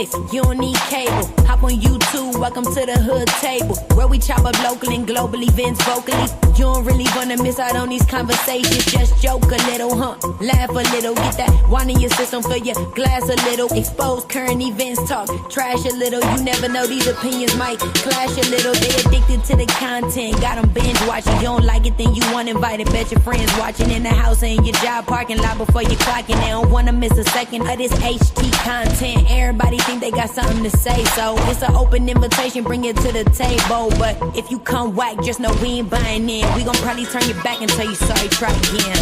Netflix, you don't need cable. Hop on YouTube, welcome to the hood table, where we chop up local and global events vocally. You don't really wanna miss out on these conversations. Just joke a little, laugh a little, get that wine in your system, fill your glass a little. Expose current events, talk trash a little. You never know, these opinions might clash a little. They addicted to the content, got them binge watching. You don't like it, then you want invited. Bet your friends watching in the house and your job parking lot before you clocking. They don't wanna miss a second of this HT content. Everybody think they got something to say, so it's an open invitation, bring it to the table. But if you come whack, just know we ain't buying in. We gon' probably turn your back and tell you sorry, try again,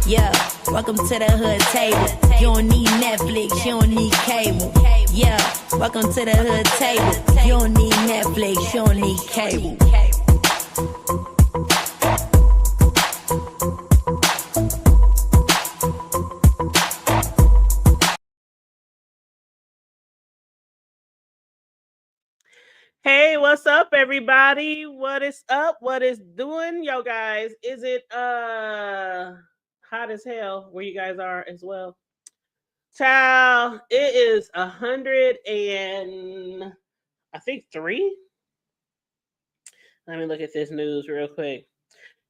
Yeah, welcome to the hood table. You don't need Netflix, you don't need cable. Yeah, welcome to the hood table. You don't need Netflix, you don't need cable. Hey, what's up, everybody? What is up? What is doing, yo guys? Is it hot as hell where you guys are as well? Child, it is 100 and I think 3. Let me look at this news real quick.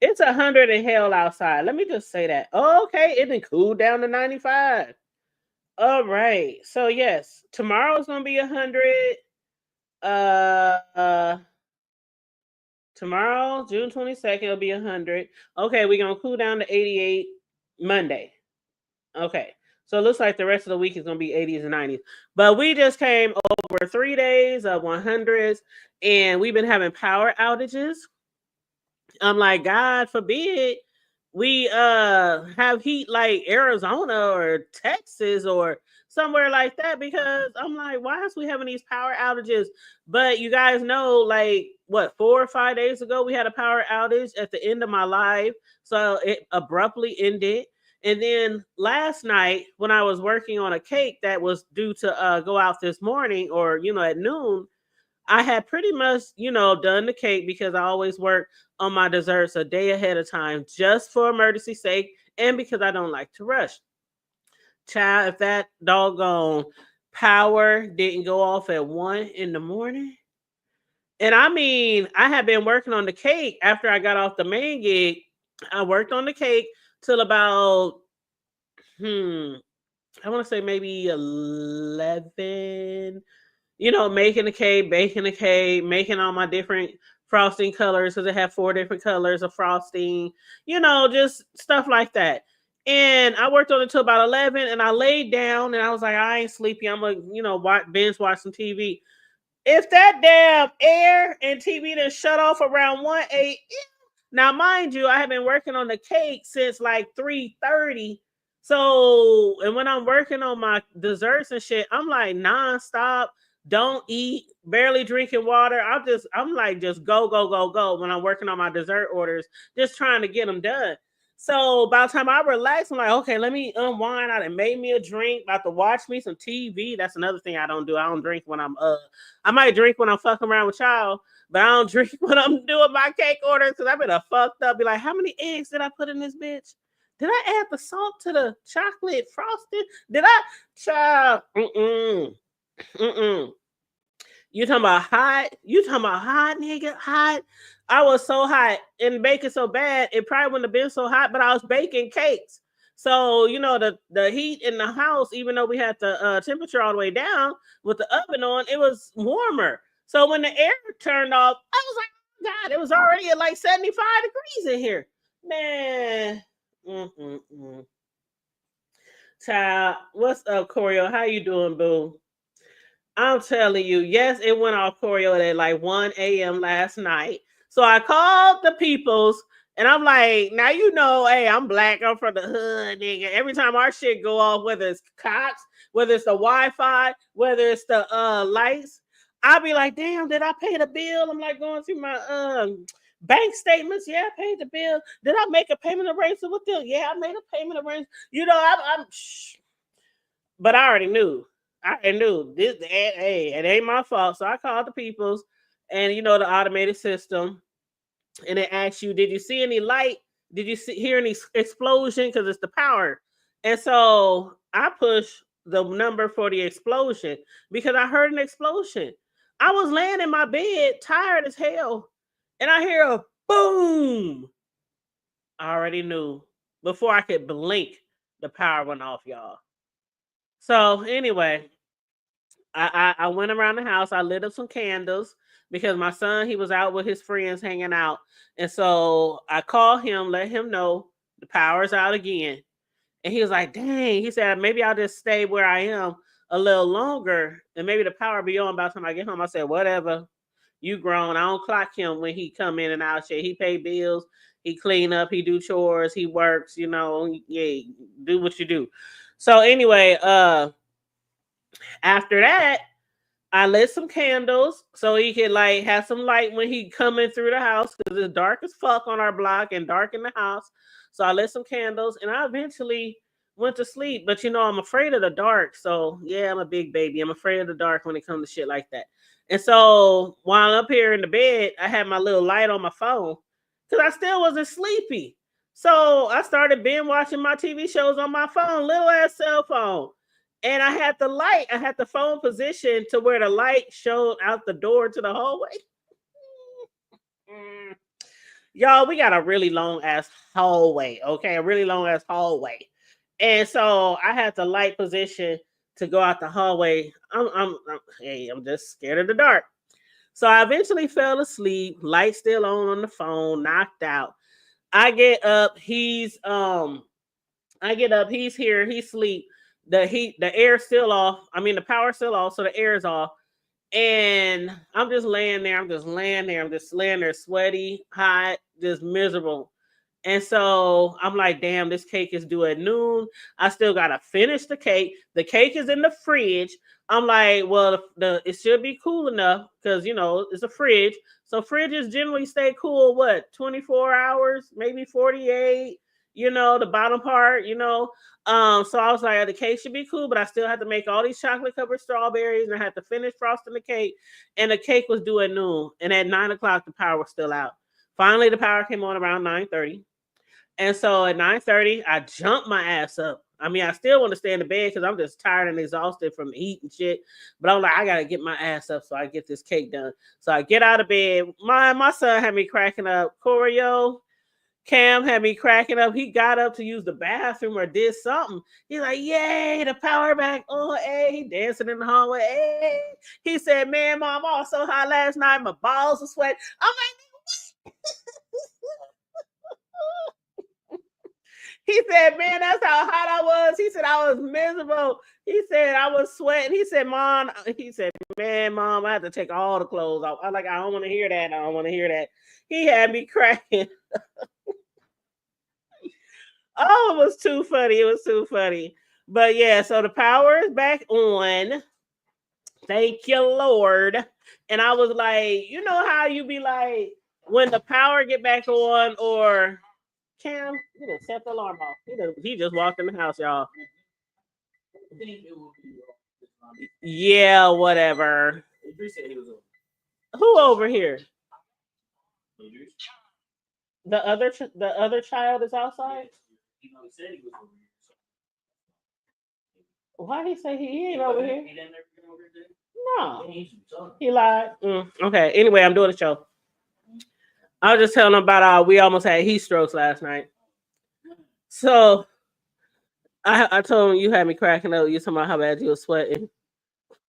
It's 100 and hell outside. Let me just say that. Oh, okay, it didn't cool down to 95. All right. So yes, tomorrow's gonna be 100. Tomorrow, June 22nd, it'll be 100. Okay, we're gonna cool down to 88 Monday. Okay, so it looks like the rest of the week is gonna be 80s and 90s. But we just came over 3 days of 100s, and we've been having power outages. I'm like, God forbid we have heat like Arizona or Texas or somewhere like that, because I'm like, why is we having these power outages? But you guys know, like, what, 4 or 5 days ago we had a power outage at the end of my live, so it abruptly ended. And then last night when I was working on a cake that was due to go out this morning, or at noon, I had pretty much, done the cake, because I always work on my desserts a day ahead of time, just for emergency sake, and because I don't like to rush. Child, if that doggone power didn't go off at 1 in the morning, and I mean, I had been working on the cake after I got off the main gig. I worked on the cake till about, I want to say maybe 11, making the cake, baking the cake, making all my different frosting colors, because it had 4 different colors of frosting, just stuff like that. And I worked on it till about 11, and I laid down and I was like, I ain't sleepy. I'm like, binge watch some TV. If that damn air and TV done shut off around 1 a.m. Now, mind you, I have been working on the cake since like 3:30. So, and when I'm working on my desserts and shit, I'm like nonstop, don't eat, barely drinking water. I'm like, just go, go, go, go when I'm working on my dessert orders, just trying to get them done. So by the time I relax, I'm like, okay, let me unwind. I done made me a drink, about to watch me some TV. That's another thing I don't do. I don't drink when I might drink when I'm fucking around with y'all, but I don't drink when I'm doing my cake orders, because I've been a fucked up. Be like, how many eggs did I put in this bitch? Did I add the salt to the chocolate frosting? Did I? Child, You talking about hot? You talking about hot, nigga? Hot? I was so hot and baking so bad, it probably wouldn't have been so hot, but I was baking cakes. So, the heat in the house, even though we had the temperature all the way down with the oven on, it was warmer. So when the air turned off, I was like, oh God, it was already at like 75 degrees in here. Man. Child, what's up, Corio? How you doing, boo? I'm telling you, yes, it went off Corio at like 1 a.m. last night. So I called the peoples, and I'm like, now hey, I'm black, I'm from the hood, nigga. Every time our shit go off, whether it's cops, whether it's the Wi-Fi, whether it's the lights, I'll be like, damn, did I pay the bill? I'm like going through my bank statements. Yeah, I paid the bill. Did I make a payment arrangement with them? Yeah, I made a payment arrangement. I'm but I already knew. I knew this. Hey, it ain't my fault. So I called the peoples, and the automated system, and it asks you, did you see any light? Did you hear any explosion? Because it's the power. And so I push the number for the explosion because I heard an explosion. I was laying in my bed, tired as hell, and I hear a boom. I already knew before I could blink, the power went off, y'all. So anyway, I went around the house. I lit up some candles because my son, he was out with his friends hanging out. And so I called him, let him know the power's out again. And he was like, dang, he said, maybe I'll just stay where I am a little longer and maybe the power be on by the time I get home. I said, whatever, you grown. I don't clock him when he come in and out. Shit, he pay bills, he clean up, he do chores, he works, you know, yeah, do what you do. So anyway, after that, I lit some candles so he could like have some light when he coming through the house because it's dark as fuck on our block and dark in the house. So I lit some candles and I eventually went to sleep. But you know, I'm afraid of the dark. So yeah, I'm a big baby. I'm afraid of the dark when it comes to shit like that. And so while I'm up here in the bed, I had my little light on my phone because I still wasn't sleepy. So I started binge watching my TV shows on my phone, little ass cell phone. And I had the light, I had the phone position to where the light showed out the door to the hallway. Y'all, we got a really long ass hallway, okay? A really long ass hallway. And so I had the light position to go out the hallway. I'm just scared of the dark. So I eventually fell asleep, light still on the phone, knocked out. I get up, he's here, he's asleep. The air's still off. I mean, the power's still off, so the air is off. And I'm just laying there. I'm just laying there, sweaty, hot, just miserable. And so I'm like, damn, this cake is due at noon. I still gotta finish the cake. The cake is in the fridge. I'm like, well, it should be cool enough because you know it's a fridge. So fridges generally stay cool, what, 24 hours, maybe 48, you know, the bottom part, you know. So I was like, the cake should be cool, but I still had to make all these chocolate covered strawberries and I had to finish frosting the cake. And the cake was due at noon. And at 9 o'clock, the power was still out. Finally, the power came on around 9:30. And so at 9:30, I jumped my ass up. I mean, I still want to stay in the bed because I'm just tired and exhausted from the heat and shit. But I'm like, I gotta get my ass up so I get this cake done. So I get out of bed. My son had me cracking up. Corey, Cam had me cracking up. He got up to use the bathroom or did something. He's like, yay, the power back on. Hey, he dancing in the hallway. Hey. He said, man, mom, I was so hot last night. My balls were sweating. I'm like, he said, man, that's how hot I was. He said, I was miserable. He said, I was sweating. He said, man, mom, I had to take all the clothes off. I was like, I don't want to hear that. I don't want to hear that. He had me cracking. Oh, it was too funny. It was too funny. But yeah, so the power is back on. Thank you, Lord. And I was like, you know how you be like, when the power get back on, or Cam, you done set the alarm off. He just walked in the house, y'all. Yeah, whatever. Who over here? The other child is outside. Why did he say he ain't over here? No, he lied. Okay. Anyway, I'm doing a show. I was just telling him about we almost had heat strokes last night. So I told him you had me cracking up. You talking about how bad you were sweating.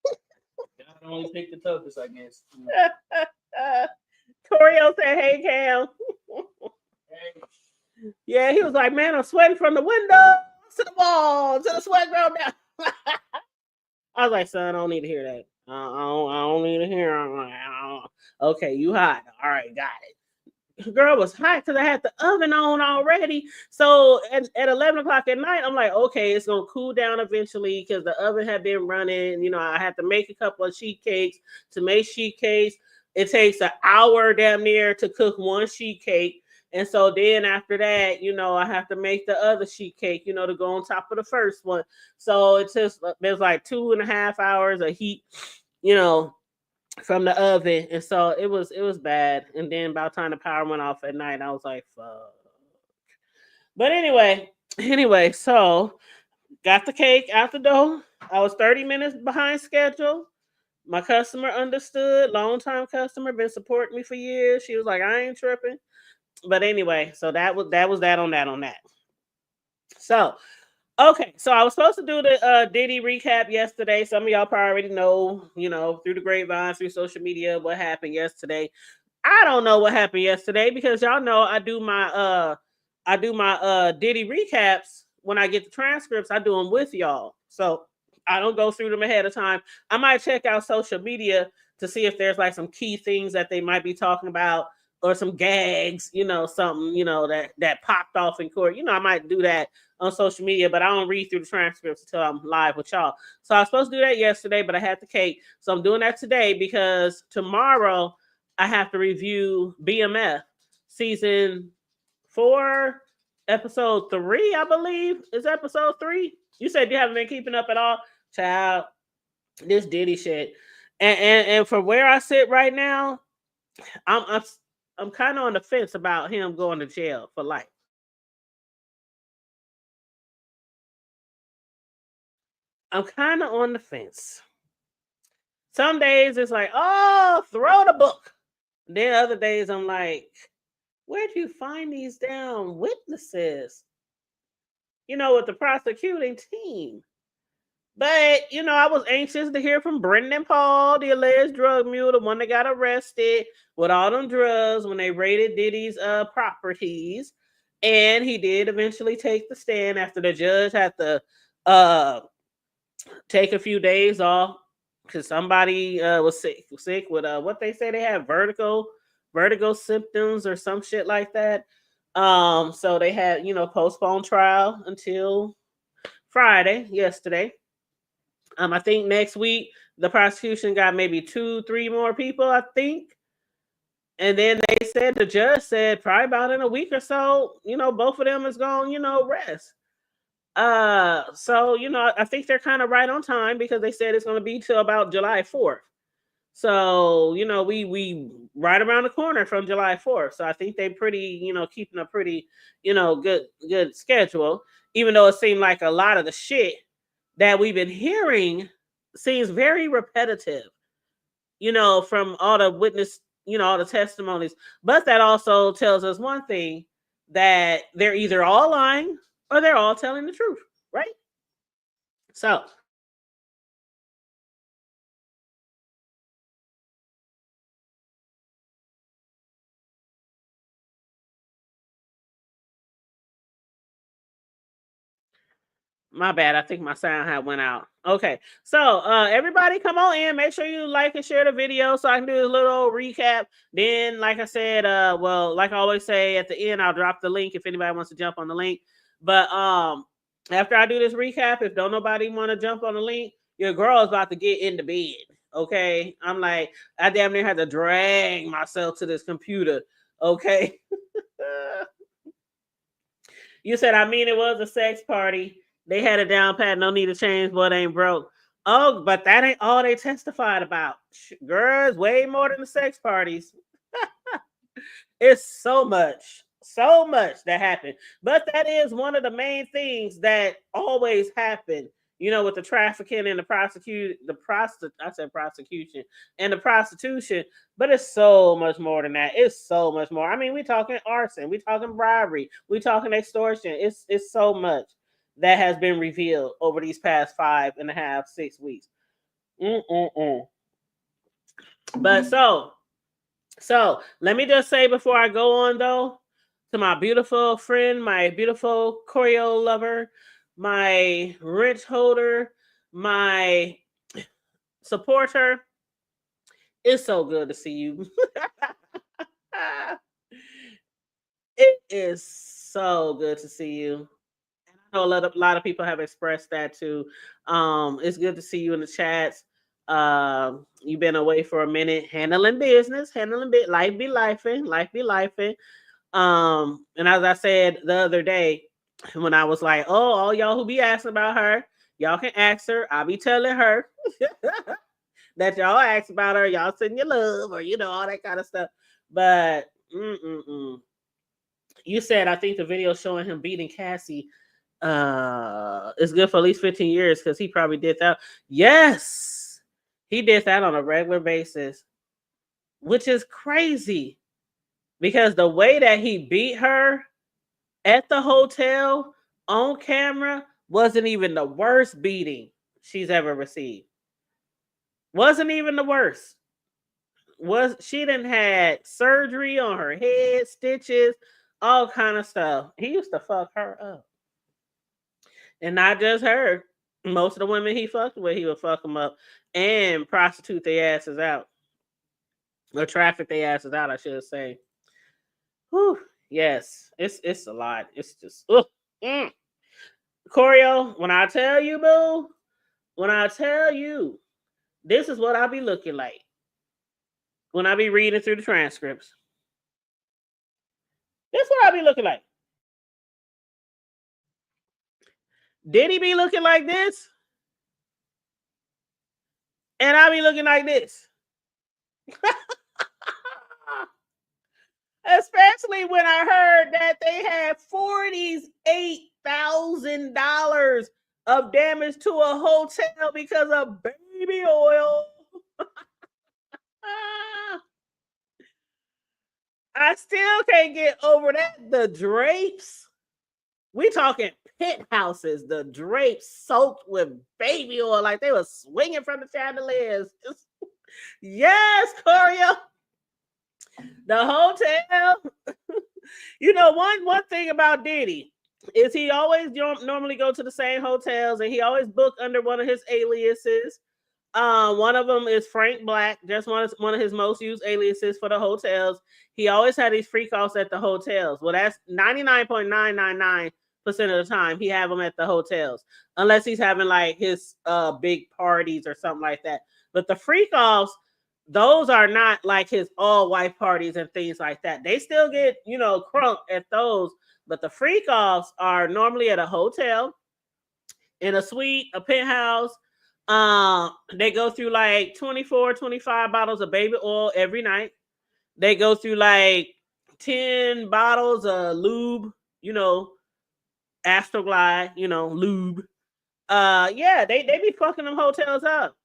I can only pick the toughest, I guess. Corio said, "Hey, Cam." Yeah, he was like, "Man, I'm sweating from the window to the wall to the sweat ground down." I was like, "Son, I don't need to hear that. I don't need to hear." Okay, you hot. All right, got it. Girl was hot because I had the oven on already. So at 11 o'clock at night, I'm like, okay, it's gonna cool down eventually because the oven had been running. You know, I had to make a couple of sheet cakes. To make sheet cakes, it takes an hour damn near to cook one sheet cake. And so then after that, you know, I have to make the other sheet cake, you know, to go on top of the first one. So it's just there's like 2.5 hours of heat, you know, from the oven. And so it was bad. And then by the time the power went off at night, I was like, fuck. But anyway, so got the cake out the door. I was 30 minutes behind schedule. My customer understood, long time customer, been supporting me for years. She was like, I ain't tripping. But anyway, so that was that on that. So okay, so I was supposed to do the Diddy recap yesterday. Some of y'all probably already know, through the grapevine, through social media, what happened yesterday. I don't know what happened yesterday because y'all know I do my Diddy recaps when I get the transcripts. I do them with y'all, so I don't go through them ahead of time. I might check out social media to see if there's like some key things that they might be talking about or some gags, something, that popped off in court. I might do that on social media, but I don't read through the transcripts until I'm live with y'all. So I was supposed to do that yesterday, but I had the cake. So I'm doing that today because tomorrow I have to review BMF season 4, episode 3, I believe. Is episode 3? You said you haven't been keeping up at all? Child, this Diddy shit. And from where I sit right now, I'm kind of on the fence about him going to jail for life. I'm kind of on the fence. Some days it's like, oh, throw the book. Then other days I'm like, where'd you find these damn witnesses? With the prosecuting team. But, I was anxious to hear from Brendan Paul, the alleged drug mule, the one that got arrested with all them drugs when they raided Diddy's properties. And he did eventually take the stand after the judge had to take a few days off because somebody was sick with what they say they had vertigo symptoms or some shit like that. So they had, postponed trial until Friday, yesterday. I think next week the prosecution got maybe 2-3 more people, I think. And then they said, the judge said probably about in a week or so, both of them is going, rest. So, I think they're kind of right on time because they said it's going to be till about July 4th. So, we right around the corner from July 4th. So I think they pretty, keeping a pretty, good schedule, even though it seemed like a lot of the shit that we've been hearing seems very repetitive, from all the witness, all the testimonies. But that also tells us one thing, that they're either all lying or they're all telling the truth, right? So my bad. I think my sound had went out. Okay. So everybody come on in. Make sure you like and share the video so I can do a little recap. Then, like I said, like I always say at the end, I'll drop the link if anybody wants to jump on the link. But after I do this recap, if don't nobody want to jump on the link, your girl is about to get into bed. Okay. I'm like, I damn near had to drag myself to this computer. Okay. You said, I mean, it was a sex party. They had it down pat. No need to change what ain't broke. Oh, but that ain't all they testified about. Girls, way more than the sex parties. It's so much that happened. But that is one of the main things that always happen, with the trafficking and I said prosecution and the prostitution. But it's so much more than that. It's so much more. I mean, we talking arson, we talking bribery, we talking extortion. It's so much that has been revealed over these past 5.5, 6 weeks. But so let me just say before I go on, though, to my beautiful friend, my beautiful choreo lover, my wrench holder, my supporter, it's so good to see you. It is so good to see you. I know a lot of people have expressed that too. It's good to see you in the chats. You've been away for a minute, handling business, life be lifing. And as I said the other day, when I was like, oh, all y'all who be asking about her, y'all can ask her. I'll be telling her that y'all ask about her, y'all send your love or all that kind of stuff. But you said, I think the video showing him beating Cassie It's good for at least 15 years because he probably did that. Yes, he did that on a regular basis, which is crazy because the way that he beat her at the hotel on camera wasn't even the worst beating she's ever received. Wasn't even the worst. She didn't had surgery on her head, stitches, all kind of stuff. He used to fuck her up. And not just her. Most of the women he fucked with, he would fuck them up and prostitute their asses out. Or traffic their asses out, I should say. Whew. Yes. It's a lot. It's just Choreo, when I tell you, boo, when I tell you, this is what I be looking like. When I be reading through the transcripts. This is what I be looking like. Diddy be looking like this? And I be looking like this. Especially when I heard that they had $48,000 of damage to a hotel because of baby oil. I still can't get over that. The drapes. We talking penthouses. The drapes soaked with baby oil like they were swinging from the chandeliers. Just, yes, Coria. The hotel. You know, one thing about Diddy is he always normally go to the same hotels, and he always book under one of his aliases. One of them is Frank Black, just one of his most used aliases for the hotels. He always had these freak offs at the hotels. Well, that's 99.999% of the time he have them at the hotels, unless he's having like his big parties or something like that. But the freak offs, those are not like his all white parties and things like that. They still get, crunk at those, but the freak offs are normally at a hotel, in a suite, a penthouse. They go through like 24, 25 bottles of baby oil every night. They go through like 10 bottles of lube, Astroglide, lube. Yeah, they be fucking them hotels up.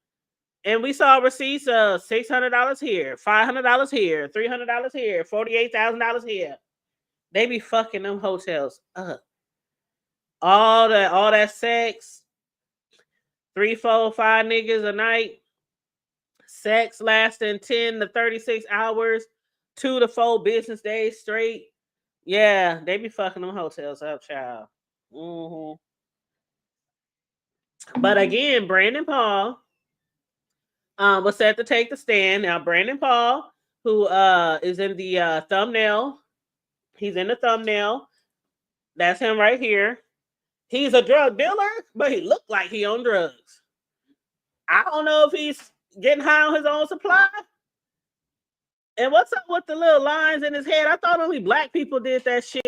And we saw receipts of $600 here, $500 here, $300 here, $48,000 here. They be fucking them hotels up. All that sex, 3, 4, 5 niggas a night, sex lasting 10 to 36 hours, 2 to 4 business days straight. Yeah, they be fucking them hotels up, child. Mm-hmm. But again, Brandon Paul was set to take the stand. Now, Brandon Paul, who is in the thumbnail, he's in the thumbnail. That's him right here. He's a drug dealer, but he looked like he on drugs. I don't know if he's getting high on his own supply. And what's up with the little lines in his head? I thought only black people did that shit.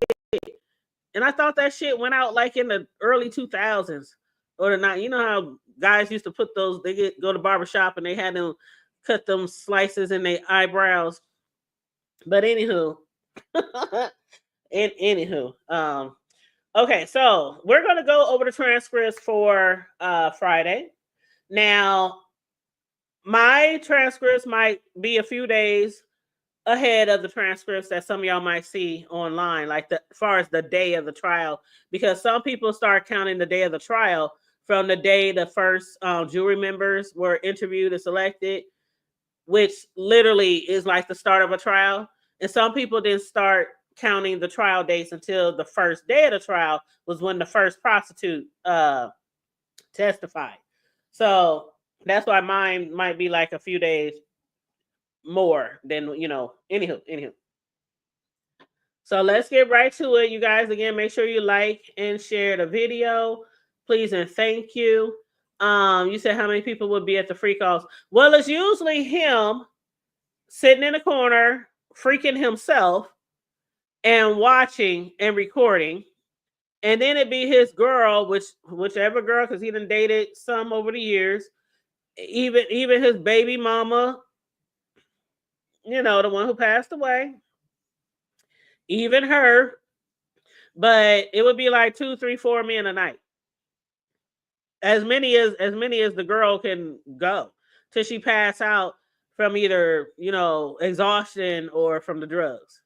And I thought that shit went out like in the early 2000s or the night. You know how guys used to put those, go to barbershop and they had them cut them slices in their eyebrows. But anywho, okay, so we're going to go over the transcripts for Friday. Now, my transcripts might be a few days ahead of the transcripts that some of y'all might see online, like as far as the day of the trial, because some people start counting the day of the trial from the day the first jury members were interviewed and selected, which literally is like the start of a trial. And some people didn't start counting the trial dates until the first day of the trial was when the first prostitute testified. So that's why mine might be like a few days more than, anywho. So let's get right to it. You guys, again, make sure you like and share the video, please, and thank you. You said how many people would be at the freak offs? Well, it's usually him sitting in a corner, freaking himself, and watching and recording. And then it'd be his girl, whichever girl, because he done dated some over the years. Even his baby mama, the one who passed away. Even her. But it would be like 2, 3, 4 men a night. As many as the girl can go till she pass out from either, exhaustion or from the drugs.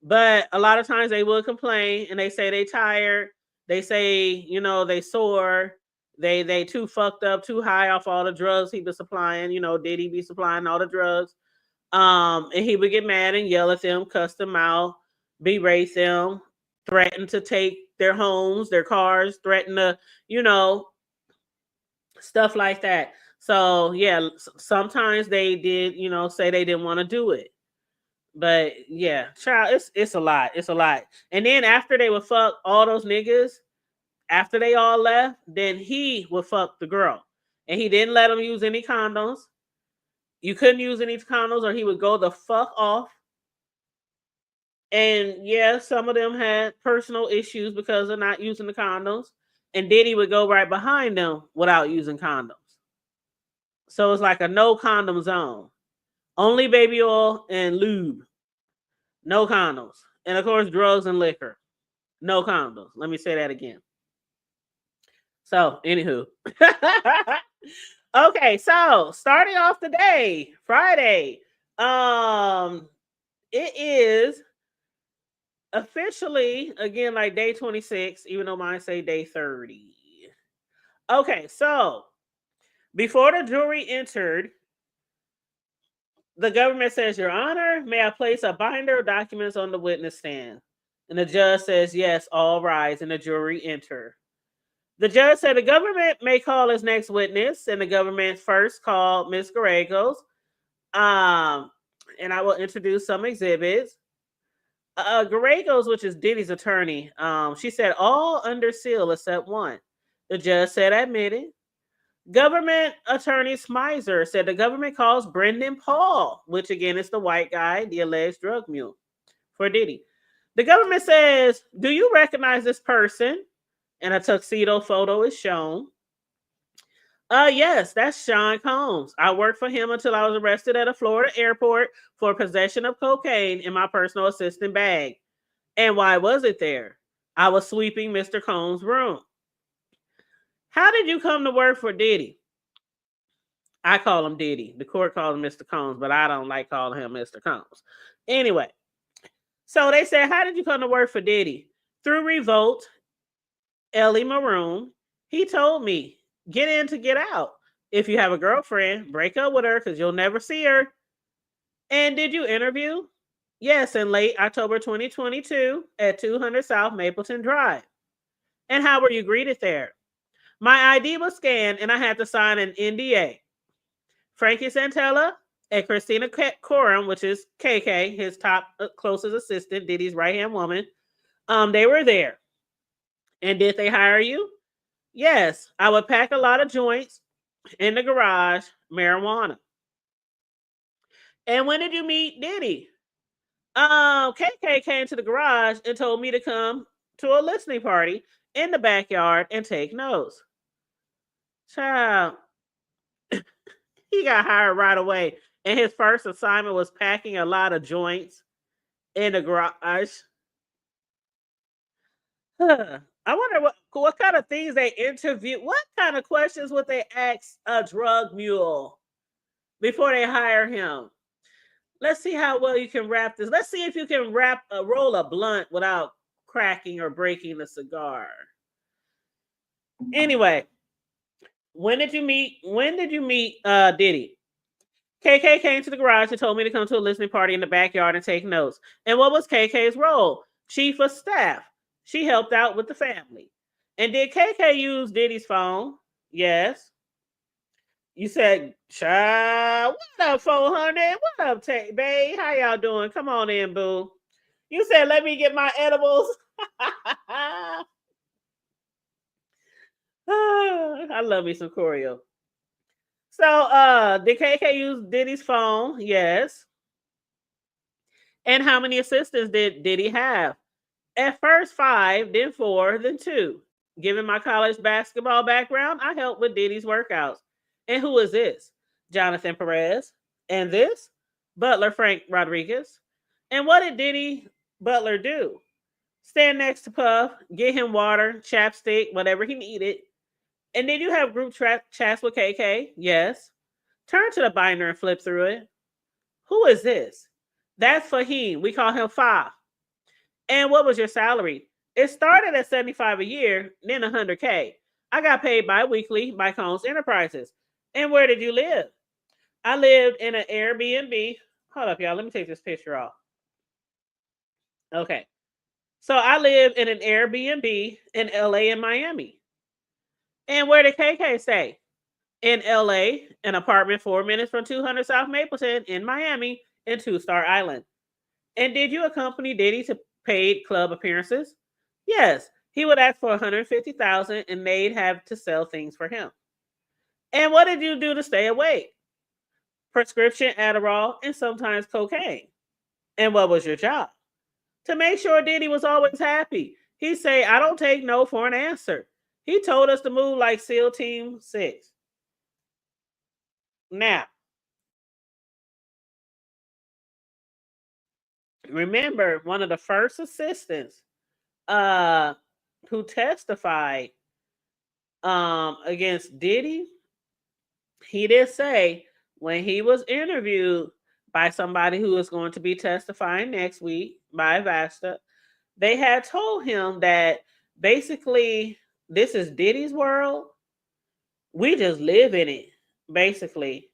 But a lot of times they will complain and they say they tired. They say, they sore. They too fucked up, too high off all the drugs he was supplying. Diddy be supplying all the drugs. And he would get mad and yell at them, cuss them out, berate them, threaten to take their homes, their cars, threaten to, stuff like that. So yeah, sometimes they did, say they didn't want to do it. But yeah, child, it's a lot. It's a lot. And then after they would fuck all those niggas, after they all left, then he would fuck the girl. And he didn't let them use any condoms. You couldn't use any condoms or he would go the fuck off. And yeah, some of them had personal issues because of not using the condoms. And Diddy would go right behind them without using condoms. So it's like a no condom zone. Only baby oil and lube. No condoms. And of course, drugs and liquor. No condoms. Let me say that again. So, anywho. Okay, so starting off the day, Friday. It is officially, again, like day 26, even though mine say day 30. Okay, so before the jury entered, the government says, Your Honor, may I place a binder of documents on the witness stand? And the judge says, yes, all rise, and the jury enter. The judge said the government may call his next witness, and the government first called Ms. Gallegos. And I will introduce some exhibits. Gallegos, which is Diddy's attorney, she said all under seal except one. The judge said admitted. Government attorney Smizer said the government calls Brendan Paul, which again is the white guy, the alleged drug mule for Diddy. The government says, do you recognize this person? And a tuxedo photo is shown. Yes, that's Sean Combs. I worked for him until I was arrested at a Florida airport for possession of cocaine in my personal assistant bag. And why was it there? I was sweeping Mr. Combs' room. How did you come to work for Diddy? I call him Diddy. The court calls him Mr. Combs, but I don't like calling him Mr. Combs. Anyway, so they said, how did you come to work for Diddy? Through Revolt, Ellie Maroon. He told me, get in to get out. If you have a girlfriend, break up with her because you'll never see her. And did you interview? Yes, in late October 2022 at 200 South Mapleton Drive. And how were you greeted there? My ID was scanned and I had to sign an NDA. Frankie Santella and Christina Coram, which is KK, his top closest assistant, Diddy's right-hand woman, they were there. And did they hire you? Yes, I would pack a lot of joints in the garage, marijuana. And when did you meet Diddy? KK came to the garage and told me to come to a listening party in the backyard and take notes. Child, he got hired right away. And his first assignment was packing a lot of joints in the garage. I wonder what kind of things they interview. What kind of questions would they ask a drug mule before they hire him? Let's see how well you can wrap this. Let's see if you can roll a blunt without cracking or breaking the cigar. Anyway, when did you meet Diddy? KK came to the garage and told me to come to a listening party in the backyard and take notes. And what was KK's role? Chief of staff. She helped out with the family. And did KK use Diddy's phone? Yes. You said, child, what up, 400? What up, babe? How y'all doing? Come on in, boo. You said, let me get my edibles. I love me some choreo. So, did KK use Diddy's phone? Yes. And how many assistants did Diddy have? At first 5, then 4, then 2. Given my college basketball background, I helped with Diddy's workouts. And who is this? Jonathan Perez. And this? Butler Frank Rodriguez. And what did Diddy Butler do? stand next to Puff, get him water, chapstick, whatever he needed. And then you have group chats with KK. Yes. Turn to the binder and flip through it. Who is this? That's Fahim. We call him Fa. And what was your salary? It started at $75 a year, then $100K. I got paid bi-weekly by Combs Enterprises. And where did you live? I lived in an Airbnb. Hold up, y'all. Let me take this picture off. Okay. So I lived in an Airbnb in LA and Miami. And where did KK stay? In LA, an apartment 4 minutes from 200 South Mapleton, in Miami, in Two-Star Island. And did you accompany Diddy to paid club appearances? Yes. He would ask for $150,000 and they'd have to sell things for him. And what did you do to stay awake? Prescription Adderall and sometimes cocaine. And what was your job? To make sure Diddy was always happy. He'd say, I don't take no for an answer. He told us to move like SEAL Team 6. Now, remember, one of the first assistants who testified against Diddy, he did say when he was interviewed by somebody who is going to be testifying next week by Vasta, they had told him that basically this is Diddy's world. We just live in it, basically.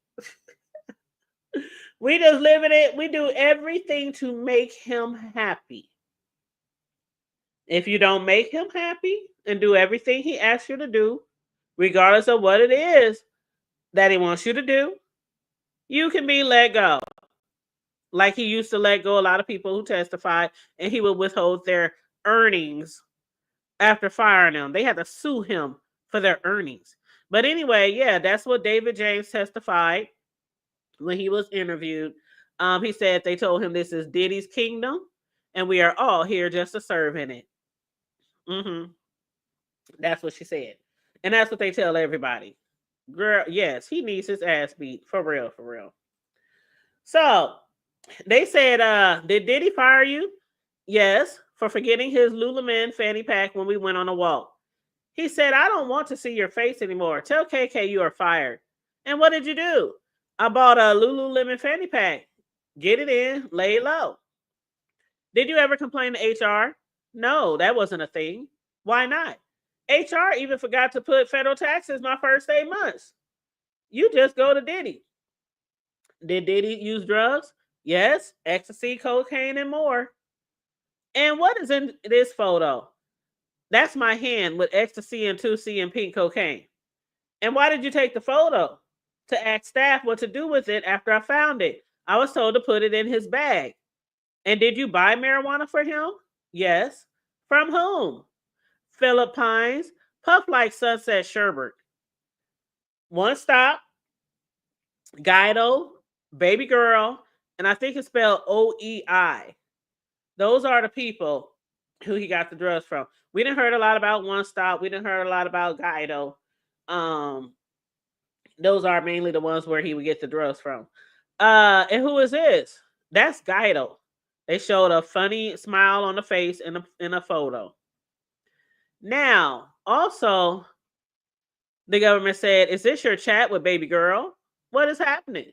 We just live in it. We do everything to make him happy. If you don't make him happy and do everything he asks you to do, regardless of what it is that he wants you to do, you can be let go. Like he used to let go a lot of people who testified, and he would withhold their earnings after firing them. They had to sue him for their earnings. But anyway, yeah, that's what David James testified when he was interviewed. He said they told him this is Diddy's kingdom, and we are all here just to serve in it. That's what she said. And that's what they tell everybody. Girl, yes, he needs his ass beat. For real, for real. So, they said, did Diddy fire you? Yes, for forgetting his Lululemon fanny pack when we went on a walk. He said, I don't want to see your face anymore. Tell KK you are fired. And what did you do? I bought a Lululemon fanny pack. Get it in, lay low. Did you ever complain to HR? No, that wasn't a thing. Why not? HR even forgot to put federal taxes my first 8 months. You just go to Diddy. Did Diddy use drugs? Yes, ecstasy, cocaine, and more. And what is in this photo? That's my hand with ecstasy and 2C and pink cocaine. And why did you take the photo? To ask staff what to do with it after I found it. I was told to put it in his bag. And did you buy marijuana for him? Yes. From whom? Philip Pines. Puff like Sunset Sherbert. One stop. Guido. Baby girl. And I think it's spelled OEI. Those are the people who he got the drugs from. We didn't heard a lot about One Stop. We didn't heard a lot about Guido. Those are mainly the ones where he would get the drugs from. And who is this? That's Guido. They showed a funny smile on the face in a photo. Now, also, the government said, is this your chat with baby girl? What is happening?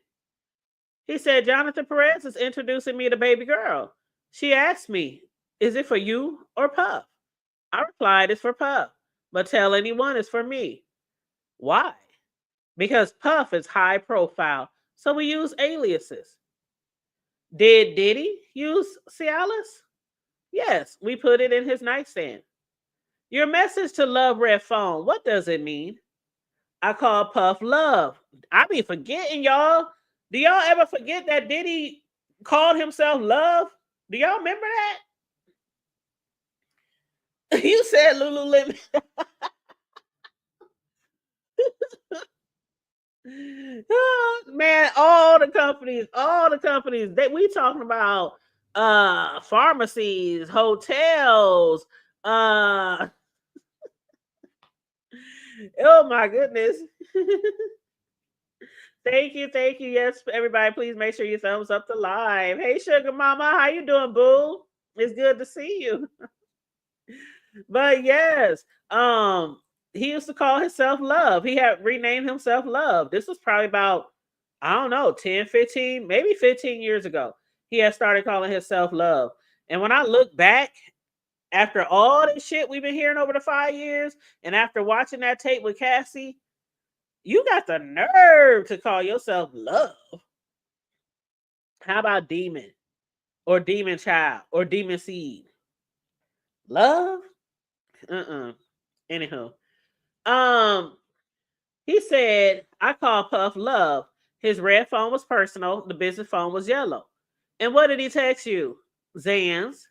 He said, Jonathan Perez is introducing me to baby girl. She asked me, is it for you or Puff? I replied, it's for Puff, but tell anyone it's for me. Why? Because Puff is high profile, so we use aliases. Did Diddy use Cialis? Yes, we put it in his nightstand. Your message to Love Red Phone, what does it mean? I call Puff Love. I be forgetting, y'all. Do y'all ever forget that Diddy called himself Love? Do y'all remember that? You said Lululemon. Man, all the companies that we talking about, pharmacies, hotels, oh my goodness. Thank you. Yes, everybody, please make sure you thumbs up the live. Hey, Sugar Mama, how you doing, boo? It's good to see you. But yes, he used to call himself Love. He had renamed himself Love. This was probably about, I don't know, 10, 15, maybe 15 years ago. He had started calling himself Love. And when I look back after all this shit we've been hearing over the 5 years, and after watching that tape with Cassie, you got the nerve to call yourself Love. How about Demon or Demon Child or Demon Seed? Love? Anywho. Um, he said, I call Puff Love. His red phone was personal, the business phone was yellow. And what did he text you? Zans.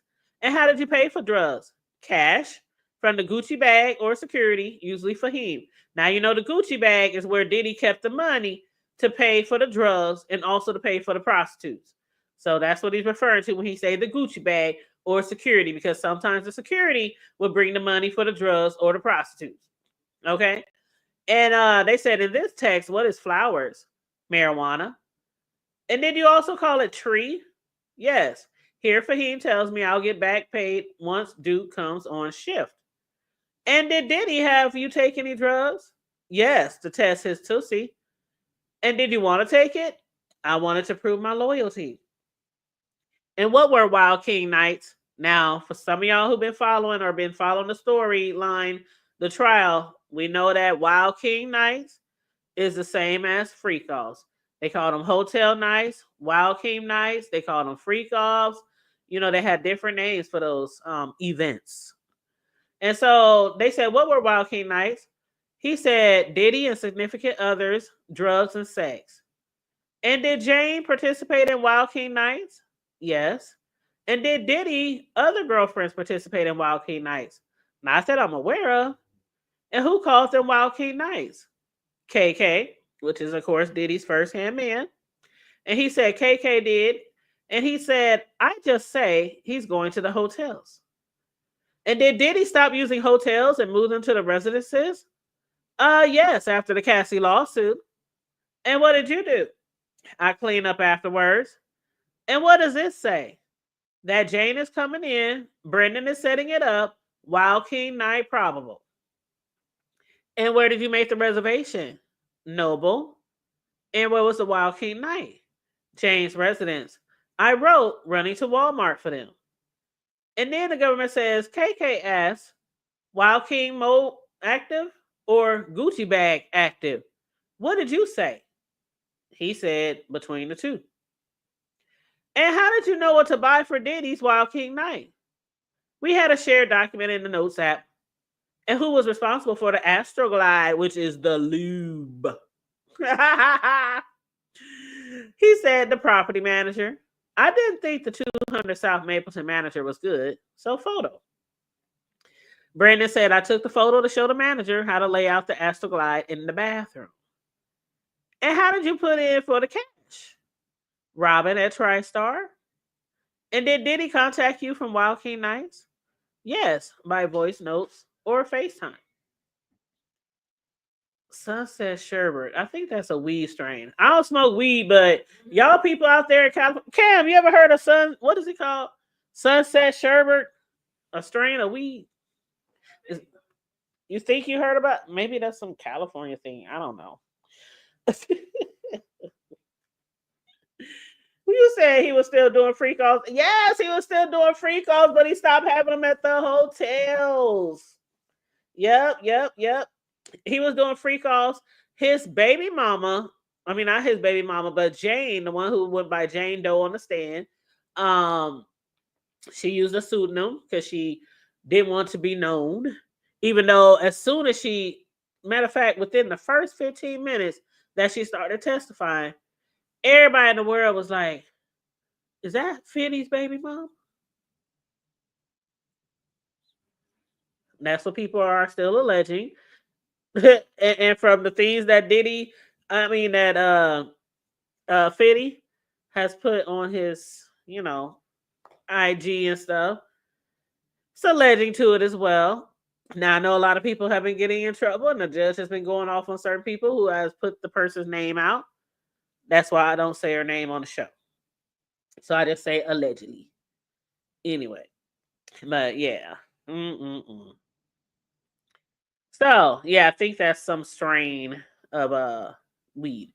And how did you pay for drugs? Cash from the Gucci bag or security, usually for him. Now you know the Gucci bag is where Diddy kept the money to pay for the drugs and also to pay for the prostitutes. So that's what he's referring to when he say the Gucci bag or security, because sometimes the security will bring the money for the drugs or the prostitutes. Okay. And they said in this text, what is flowers? Marijuana. And did you also call it tree? Yes. Here Fahim tells me I'll get back paid once Duke comes on shift. And did Diddy have you take any drugs? Yes, to test his Tootsie. And did you want to take it? I wanted to prove my loyalty. And what were Wild King nights? Now, for some of y'all who've been following or been following the storyline, the trial, we know that Wild King nights is the same as freak offs. They call them hotel nights, Wild King nights. They call them freak offs. You know, they had different names for those events. And so they said, what were Wild King nights? He said, Diddy and significant others, drugs and sex. And did Jane participate in Wild King nights? Yes. And did Diddy other girlfriends participate in Wild King nights? Not that I'm aware of. And who calls them Wild King nights? KK, which is, of course, Diddy's first hand man. And he said KK did. And he said, I just say he's going to the hotels. And did Diddy stop using hotels and move them to the residences? Yes, after the Cassie lawsuit. And what did you do? I clean up afterwards. And what does this say? That Jane is coming in, Brendan is setting it up, Wild King night probable. And where did you make the reservation? Noble. And where was the Wild King night? Jane's residence. I wrote running to Walmart for them. And then the government says, KK asks, Wild King mode active or Gucci bag active? What did you say? He said between the two. And how did you know what to buy for Diddy's Wild King night? We had a shared document in the Notes app. And who was responsible for the Astroglide, which is the lube? He said the property manager. I didn't think the 200 South Mapleton manager was good. So photo. Brandon said, I took the photo to show the manager how to lay out the Astroglide in the bathroom. And how did you put in for the cash? Robin at TriStar. And did Diddy contact you from Wild King Nights? Yes, by voice notes or FaceTime. Sunset Sherbert. I think that's a weed strain. I don't smoke weed, but y'all people out there in California, Cam, you ever heard of what is it called? Sunset Sherbert? A strain of weed? You think you heard about? Maybe that's some California thing. I don't know. You said he was still doing free calls. Yes, he was still doing free calls, but he stopped having them at the hotels. Yep. He was doing free calls. His baby mama, I mean, not his baby mama, but Jane, the one who went by Jane Doe on the stand, she used a pseudonym because she didn't want to be known. Even though as soon as matter of fact, within the first 15 minutes that she started testifying, everybody in the world was like, is that Fiddy's baby mom? That's what people are still alleging. and from the things that Fiddy has put on his, IG and stuff, it's alleging to it as well. Now, I know a lot of people have been getting in trouble, and the judge has been going off on certain people who has put the person's name out. That's why I don't say her name on the show. So I just say allegedly. Anyway, but yeah. Mm-mm-mm. So yeah, I think that's some strain of weed.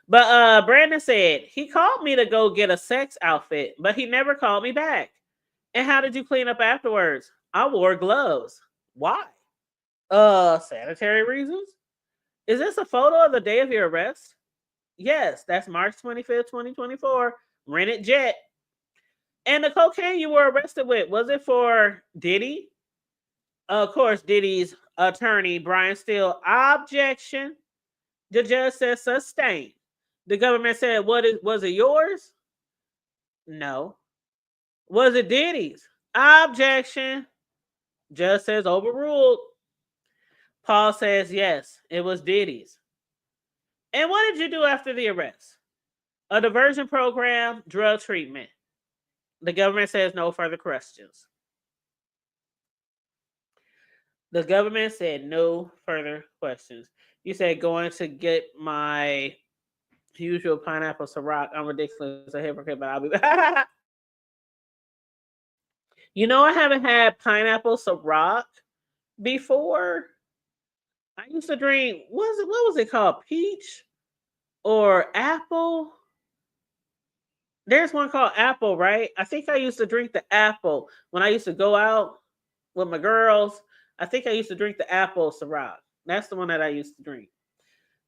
But Brandon said he called me to go get a sex outfit, but he never called me back. And how did you clean up afterwards? I wore gloves. Why? Sanitary reasons? Is this a photo of the day of your arrest? Yes, that's March 25th, 2024. Rented jet. And the cocaine you were arrested with, was it for Diddy? Of course, Diddy's attorney, Brian Steele, objection. The judge said sustained. The government said, was it yours? No. Was it Diddy's? Objection. Judge says overruled. Paul says yes, it was Diddy's. And what did you do after the arrest? A diversion program, drug treatment. The government says no further questions. The government said no further questions. You said going to get my usual pineapple Ciroc. I'm ridiculous, a hypocrite, but I'll be back. You know, I haven't had pineapple Ciroc before. I used to drink, what was it called? Peach or apple? There's one called apple, right? I think I used to drink the apple when I used to go out with my girls. I think I used to drink the apple Ciroc. That's the one that I used to drink.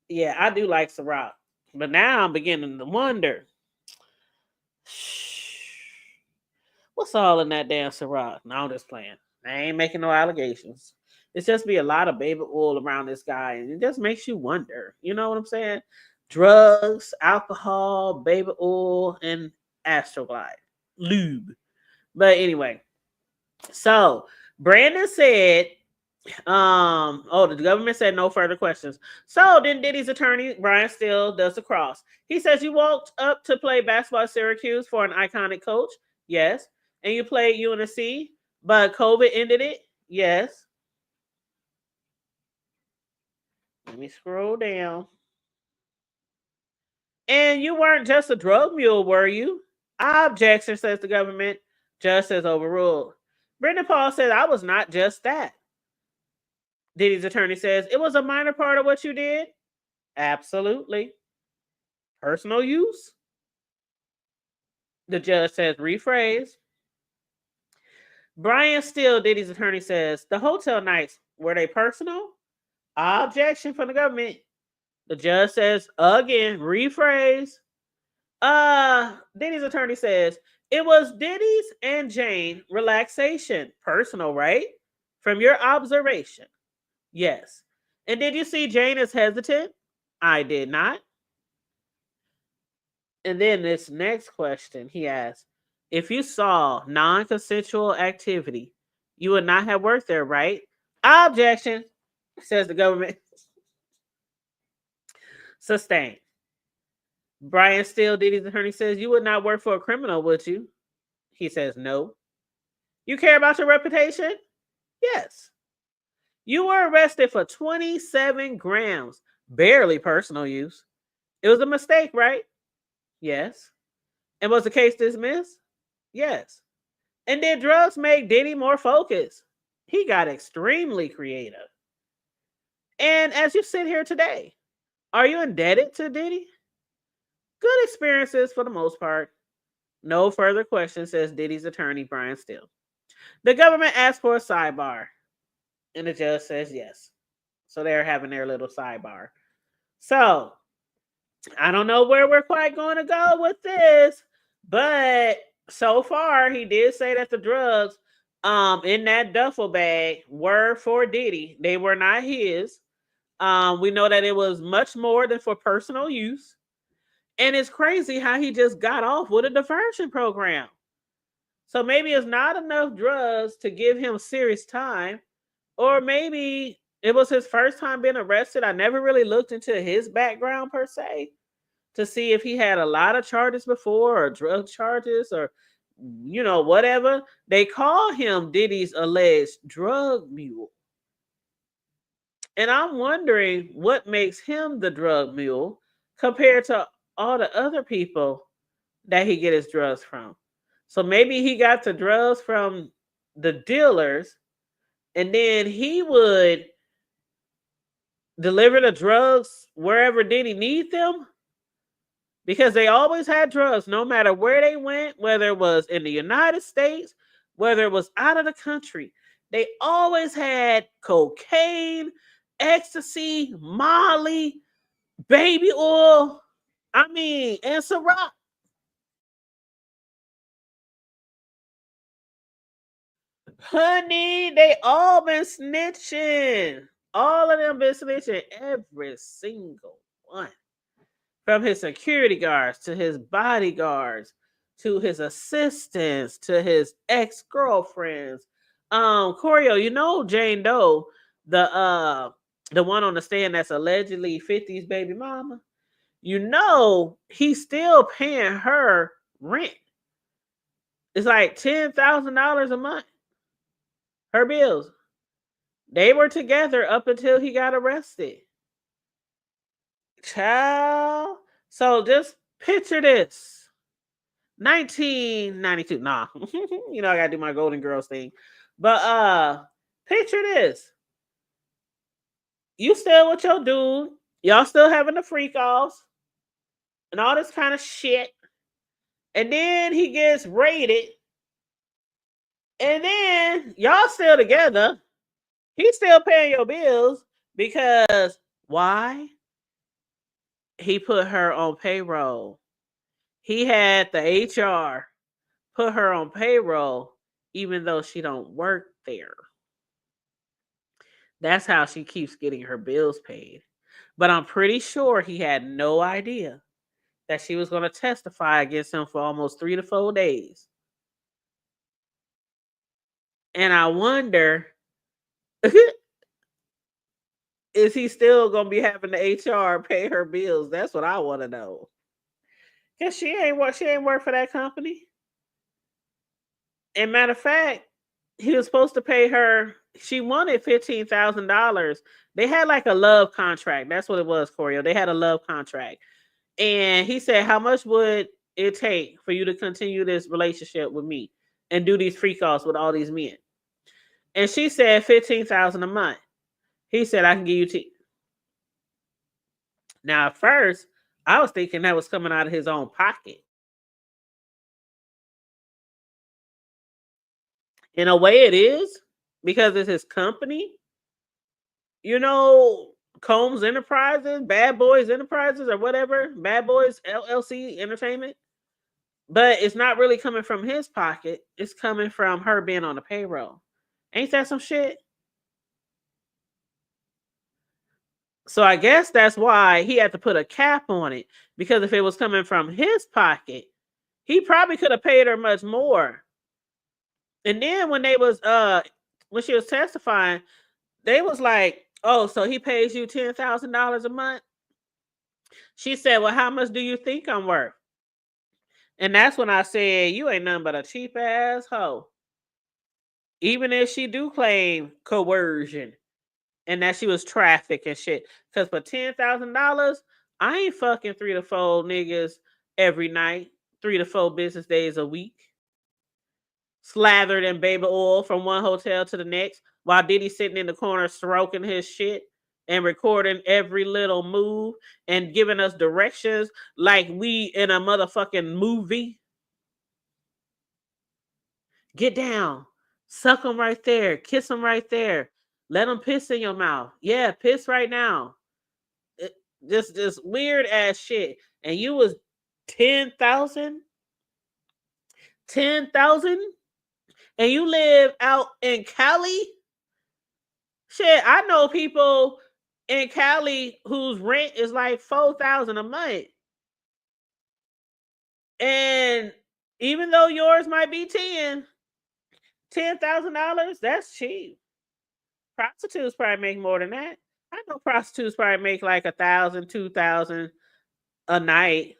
Yeah, I do like Ciroc. But now I'm beginning to wonder, what's all in that damn Ciroc? No, I'm just playing. I ain't making no allegations. It's just be a lot of baby oil around this guy, and it just makes you wonder. You know what I'm saying? Drugs, alcohol, baby oil, and Astroglide lube. But anyway, so Brandon said, the government said no further questions. So then Diddy's attorney, Brian Steele, does the cross. He says, you walked up to play basketball at Syracuse for an iconic coach. Yes. And you played UNC, but COVID ended it. Yes. Let me scroll down. And you weren't just a drug mule, were you? Objection, says the government. Judge says overruled. Brendan Paul said, I was not just that. Diddy's attorney says, it was a minor part of what you did. Absolutely. Personal use? The judge says, rephrase. Brian Steele, Diddy's attorney, says, the hotel nights, were they personal? Objection from the government. The judge says, again, rephrase. Diddy's attorney says, it was Diddy's and Jane relaxation. Personal, right? From your observation. Yes. And did you see Jane as hesitant? I did not. And then this next question he asked, if you saw non-consensual activity, you would not have worked there, right? Objection, says the government. Sustained. Brian Steele, Diddy's attorney, says, you would not work for a criminal, would you? He says, no. You care about your reputation? Yes. You were arrested for 27 grams, barely personal use. It was a mistake, right? Yes. And was the case dismissed? Yes. And did drugs make Diddy more focused? He got extremely creative. And as you sit here today, are you indebted to Diddy? Good experiences for the most part. No further questions, says Diddy's attorney, Brian Steele. The government asked for a sidebar, and the judge says yes. So they're having their little sidebar. So I don't know where we're quite going to go with this, but so far he did say that the drugs in that duffel bag were for Diddy. They were not his. We know that it was much more than for personal use. And it's crazy how he just got off with a diversion program. So maybe it's not enough drugs to give him serious time, or maybe it was his first time being arrested. I never really looked into his background per se to see if he had a lot of charges before, or drug charges, or whatever. They call him Diddy's alleged drug mule. And I'm wondering what makes him the drug mule compared to all the other people that he get his drugs from. So maybe he got the drugs from the dealers, and then he would deliver the drugs wherever Diddy need them, because they always had drugs no matter where they went, whether it was in the United States, whether it was out of the country. They always had cocaine, ecstasy, Molly, baby oil. I mean, and Ciroc. Honey, they all been snitching. All of them been snitching. Every single one. From his security guards to his bodyguards to his assistants to his ex-girlfriends. Corio, you know Jane Doe, the one on the stand that's allegedly 50's baby mama. You know he's still paying her rent. It's like $10,000 a month. Her bills. They were together up until he got arrested. Child. So just picture this. 1992. Nah. You know I gotta do my Golden Girls thing. But picture this. You still with your dude. Y'all still having the freak offs and all this kind of shit. And then he gets raided. And then y'all still together. He's still paying your bills because why? He put her on payroll. He had the HR put her on payroll even though she don't work there. That's how she keeps getting her bills paid. But I'm pretty sure he had no idea that she was going to testify against him for almost 3 to 4 days. And I wonder, is he still going to be having the HR pay her bills? That's what I want to know. Because she ain't work for that company. And matter of fact, he was supposed to pay her. She wanted $15,000. They had like a love contract. That's what it was, Corio. They had a love contract. And he said, how much would it take for you to continue this relationship with me and do these freak offs with all these men? And she said $15,000 a month. He said, I can give you Now, at first, I was thinking that was coming out of his own pocket. In a way, it is, because it's his company. You know, Combs Enterprises, Bad Boys Enterprises, or whatever, Bad Boys LLC Entertainment. But it's not really coming from his pocket. It's coming from her being on the payroll. Ain't that some shit? So I guess that's why he had to put a cap on it. Because if it was coming from his pocket, he probably could have paid her much more. And then when she was testifying, they was like, oh, so he pays you $10,000 a month? She said, well, how much do you think I'm worth? And that's when I said, you ain't nothing but a cheap ass hoe. Even if she do claim coercion and that she was trafficked and shit. Because for $10,000, I ain't fucking 3 to 4 niggas every night, 3 to 4 business days a week. Slathered in baby oil from one hotel to the next while Diddy sitting in the corner stroking his shit and recording every little move and giving us directions like we in a motherfucking movie. Get down. Suck him right there. Kiss him right there. Let him piss in your mouth. Yeah, piss right now. Just weird ass shit. And you was 10,000? 10,000? And you live out in Cali? Shit, I know people in Cali whose rent is like $4,000 a month. And even though yours might be $10,000, that's cheap. Prostitutes probably make more than that. I know prostitutes probably make like $1,000, $2,000 a night,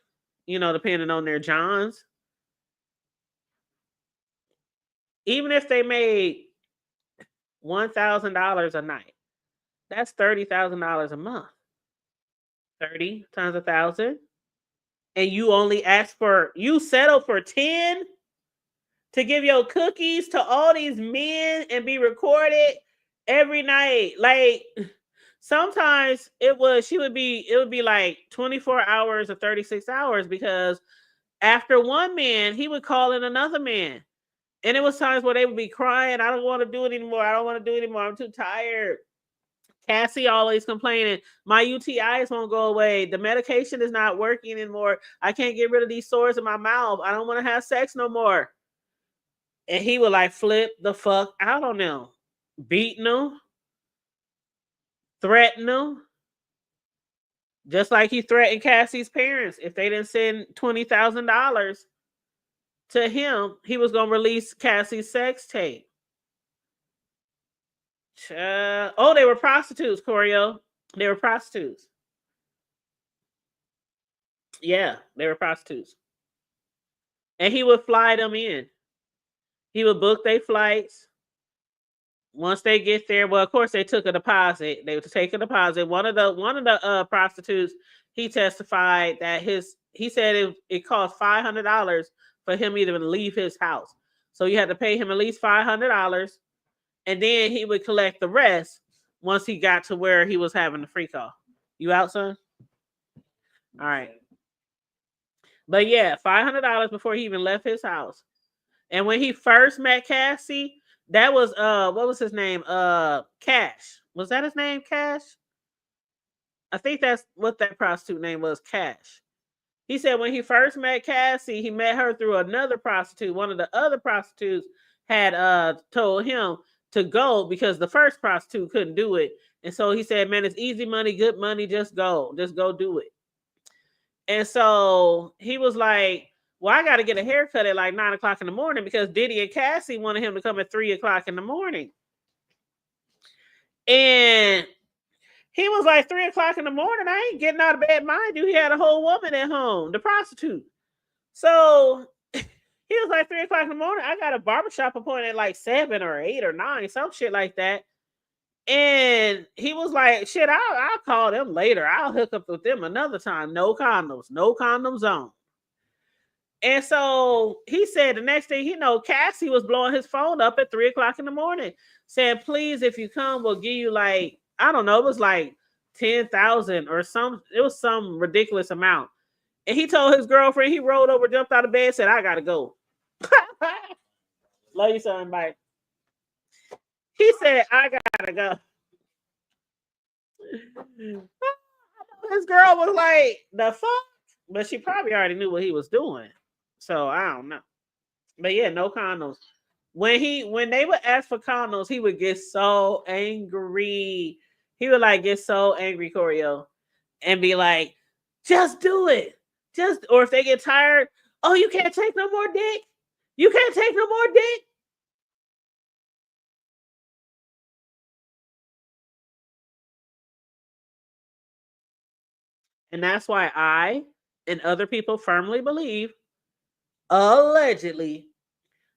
depending on their Johns. Even if they made $1,000 a night, that's $30,000 a month. 30 times 1,000. And you settle for 10 to give your cookies to all these men and be recorded every night. Like sometimes it would be like 24 hours or 36 hours because after one man, he would call in another man. And it was times where they would be crying, I don't want to do it anymore. I don't want to do it anymore. I'm too tired. Cassie always complaining, my UTIs won't go away. The medication is not working anymore. I can't get rid of these sores in my mouth. I don't want to have sex no more. And he would like flip the fuck out on them, beating them, threatening them. Just like he threatened Cassie's parents. If they didn't send $20,000 to him, he was going to release Cassie's sex tape. Oh, they were prostitutes, Corio. They were prostitutes. Yeah, they were prostitutes. And he would fly them in. He would book their flights. Once they get there, well, of course, they took a deposit. They would take a deposit. One of the prostitutes, he testified that he said it cost $500 for him even to leave his house. So you had to pay him at least $500, and then he would collect the rest once he got to where he was having the free call. You out, son? All right. But yeah, $500 before he even left his house. And when he first met Cassie, that was what was his name? Cash. Was that his name? Cash? I think that's what that prostitute name was, Cash. He said when he first met Cassie, he met her through another prostitute. One of the other prostitutes had told him to go because the first prostitute couldn't do it. And so he said, man, it's easy money, good money, just go do it. And so he was like, well, I got to get a haircut at like 9 o'clock in the morning because Diddy and Cassie wanted him to come at 3 o'clock in the morning. And he was like, 3 o'clock in the morning, I ain't getting out of bed. Mind you, he had a whole woman at home, the prostitute. So he was like, 3 o'clock in the morning, I got a barbershop appointment at like 7 or 8 or 9, some shit like that. And he was like, shit, I'll call them later. I'll hook up with them another time. No condom zone. And so he said the next thing he know, Cassie was blowing his phone up at 3 o'clock in the morning, saying, please, if you come, we'll give you like, I don't know, it was like 10,000 or it was some ridiculous amount. And he told his girlfriend, he rolled over, jumped out of bed, said, I gotta go. Love you, son, bye. He said, I gotta go. His girl was like, the fuck? But she probably already knew what he was doing. So I don't know. But yeah, no condoms. When they would ask for condoms, he would get so angry. He would like get so angry, Corio, and be like, just do it. Or if they get tired, oh, you can't take no more dick? You can't take no more dick? And that's why I and other people firmly believe, allegedly,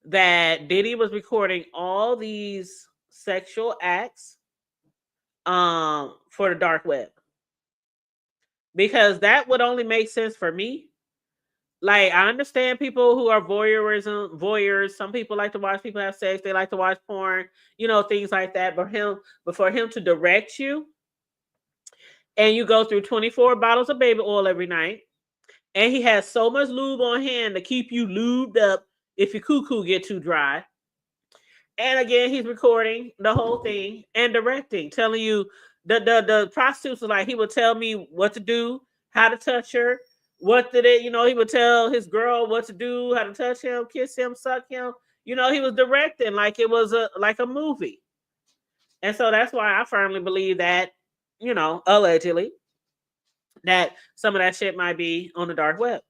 that Diddy was recording all these sexual acts for the dark web. Because that would only make sense for me. Like, I understand people who are voyeurs. Some people like to watch people have sex. They like to watch porn, things like that. But for him to direct you, and you go through 24 bottles of baby oil every night, and he has so much lube on hand to keep you lubed up if your cuckoo get too dry. And again, he's recording the whole thing and directing, telling you the prostitutes are like, he would tell me what to do, how to touch her, he would tell his girl what to do, how to touch him, kiss him, suck him. He was directing like it was a movie. And so that's why I firmly believe that, allegedly, that some of that shit might be on the dark web.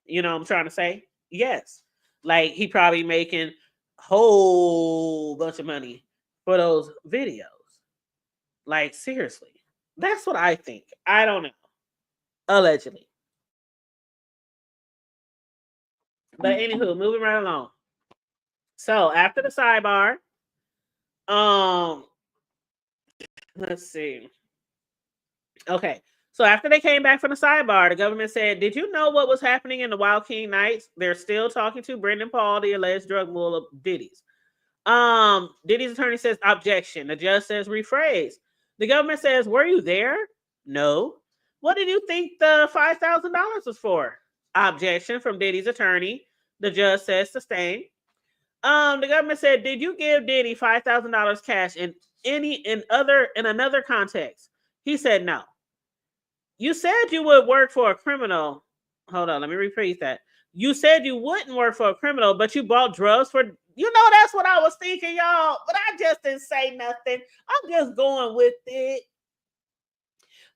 You know what I'm trying to say? Yes. Like he probably making a whole bunch of money for those videos. Like seriously. That's what I think. I don't know. Allegedly. But anywho, moving right along. So after the sidebar, let's see. Okay. So after they came back from the sidebar, the government said, did you know what was happening in the Wild King Nights? They're still talking to Brendan Paul, the alleged drug mule of Diddy's. Diddy's attorney says objection. The judge says rephrase. The government says, were you there? No. What did you think the $5,000 was for? Objection from Diddy's attorney. The judge says sustain. The government said, did you give Diddy $5,000 cash in another context? He said no. You said you would work for a criminal. Hold on, let me repeat that. You said you wouldn't work for a criminal, but you bought drugs for. That's what I was thinking, y'all. But I just didn't say nothing. I'm just going with it.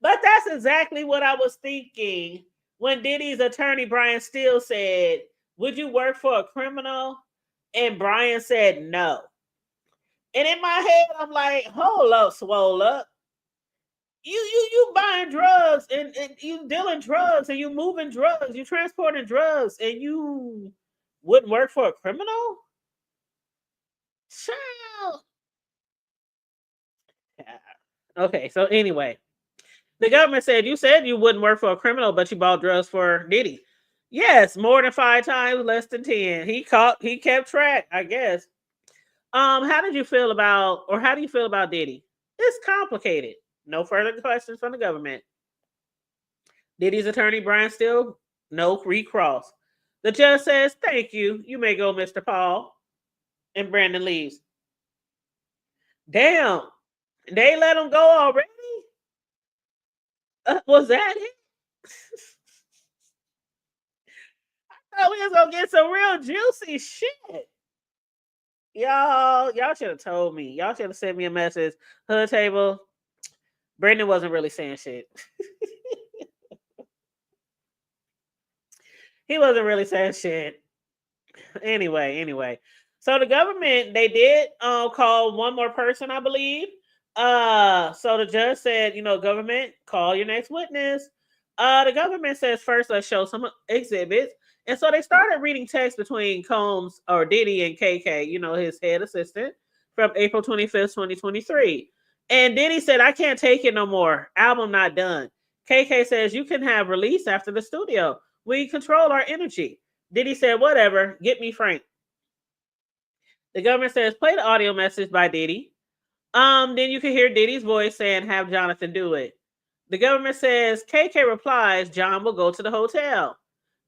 But that's exactly what I was thinking when Diddy's attorney, Brian Steele, said, would you work for a criminal? And Brian said no. And in my head, I'm like, hold up, swole up. You buying drugs and you dealing drugs and you moving drugs, you transporting drugs, and you wouldn't work for a criminal? Child. Okay, so anyway, the government said you wouldn't work for a criminal, but you bought drugs for Diddy. Yes, more than 5 times, less than 10. He kept track, I guess. How do you feel about Diddy? It's complicated. No further questions from the government. Diddy's attorney, Brian Steele, no recross. The judge says, thank you. You may go, Mr. Paul. And Brandon leaves. Damn. They let him go already? Was that it? I thought we was going to get some real juicy shit. Y'all should have told me. Y'all should have sent me a message. Hood table. Brendan wasn't really saying shit. He wasn't really saying shit. Anyway. So the government, they did call one more person, I believe. So the judge said, government, call your next witness. The government says, first, let's show some exhibits. And so they started reading text between Combs or Diddy and KK, his head assistant, from April 25th, 2023. And Diddy said, I can't take it no more. Album not done. KK says, you can have release after the studio. We control our energy. Diddy said, whatever, get me Frank. The government says, play the audio message by Diddy. Then you can hear Diddy's voice saying, have Jonathan do it. The government says, KK replies, John will go to the hotel.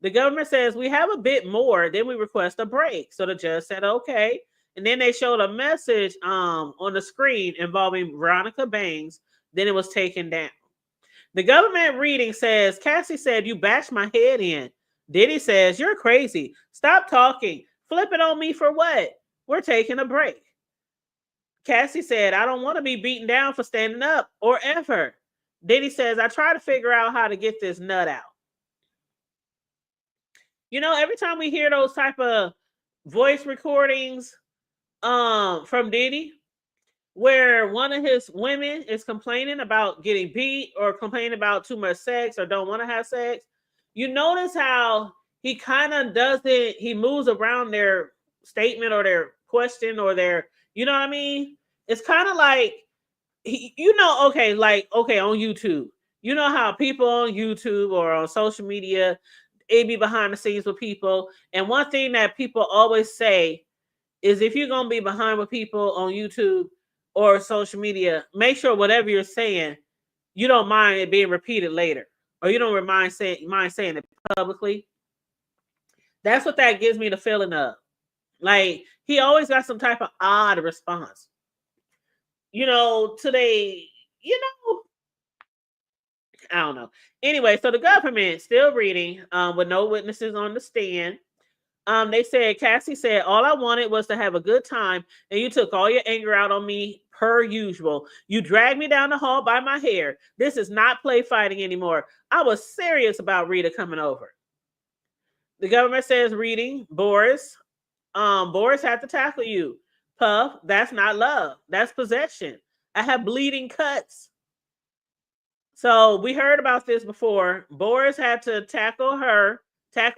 The government says, we have a bit more. Then we request a break. So the judge said, okay. And then they showed a message on the screen involving Veronica Bangs. Then it was taken down. The government reading says, Cassie said, you bashed my head in. Diddy says, you're crazy. Stop talking. Flip it on me for what? We're taking a break. Cassie said, I don't want to be beaten down for standing up or ever. Diddy says, I try to figure out how to get this nut out. Every time we hear those type of voice recordings from Diddy, where one of his women is complaining about getting beat or complaining about too much sex or don't want to have sex, you notice how he kind of he moves around their statement or their question or their, you know what I mean? It's kind of like, on YouTube, how people on YouTube or on social media, they be behind the scenes with people. And one thing that people always say is if you're going to be behind with people on YouTube or social media, make sure whatever you're saying, you don't mind it being repeated later, or you don't mind saying it publicly. That's what that gives me the feeling of. Like, he always got some type of odd response. Today, I don't know. Anyway, so the government still reading with no witnesses on the stand. They said, Cassie said, all I wanted was to have a good time, and you took all your anger out on me per usual. You dragged me down the hall by my hair. This is not play fighting anymore. I was serious about Rita coming over. The government says, reading, Boris had to tackle you. Puff, that's not love. That's possession. I have bleeding cuts. So we heard about this before. Boris had to tackle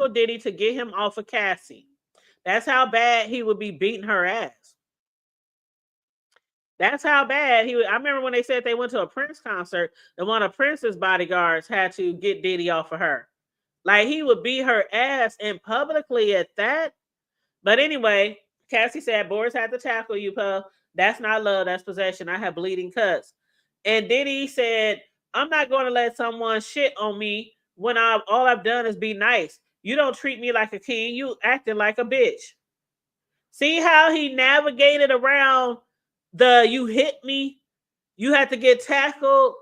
Diddy to get him off of Cassie. That's how bad he would be beating her ass. That's how bad he would. I remember when they said they went to a Prince concert and one of Prince's bodyguards had to get Diddy off of her. Like, he would beat her ass and publicly at that. But anyway, Cassie said, Boris had to tackle you, Puff. That's not love, that's possession. I have bleeding cuts. And Diddy said, I'm not going to let someone shit on me when all I've done is be nice. You don't treat me like a king. You acting like a bitch. See how he navigated around the you hit me, you had to get tackled.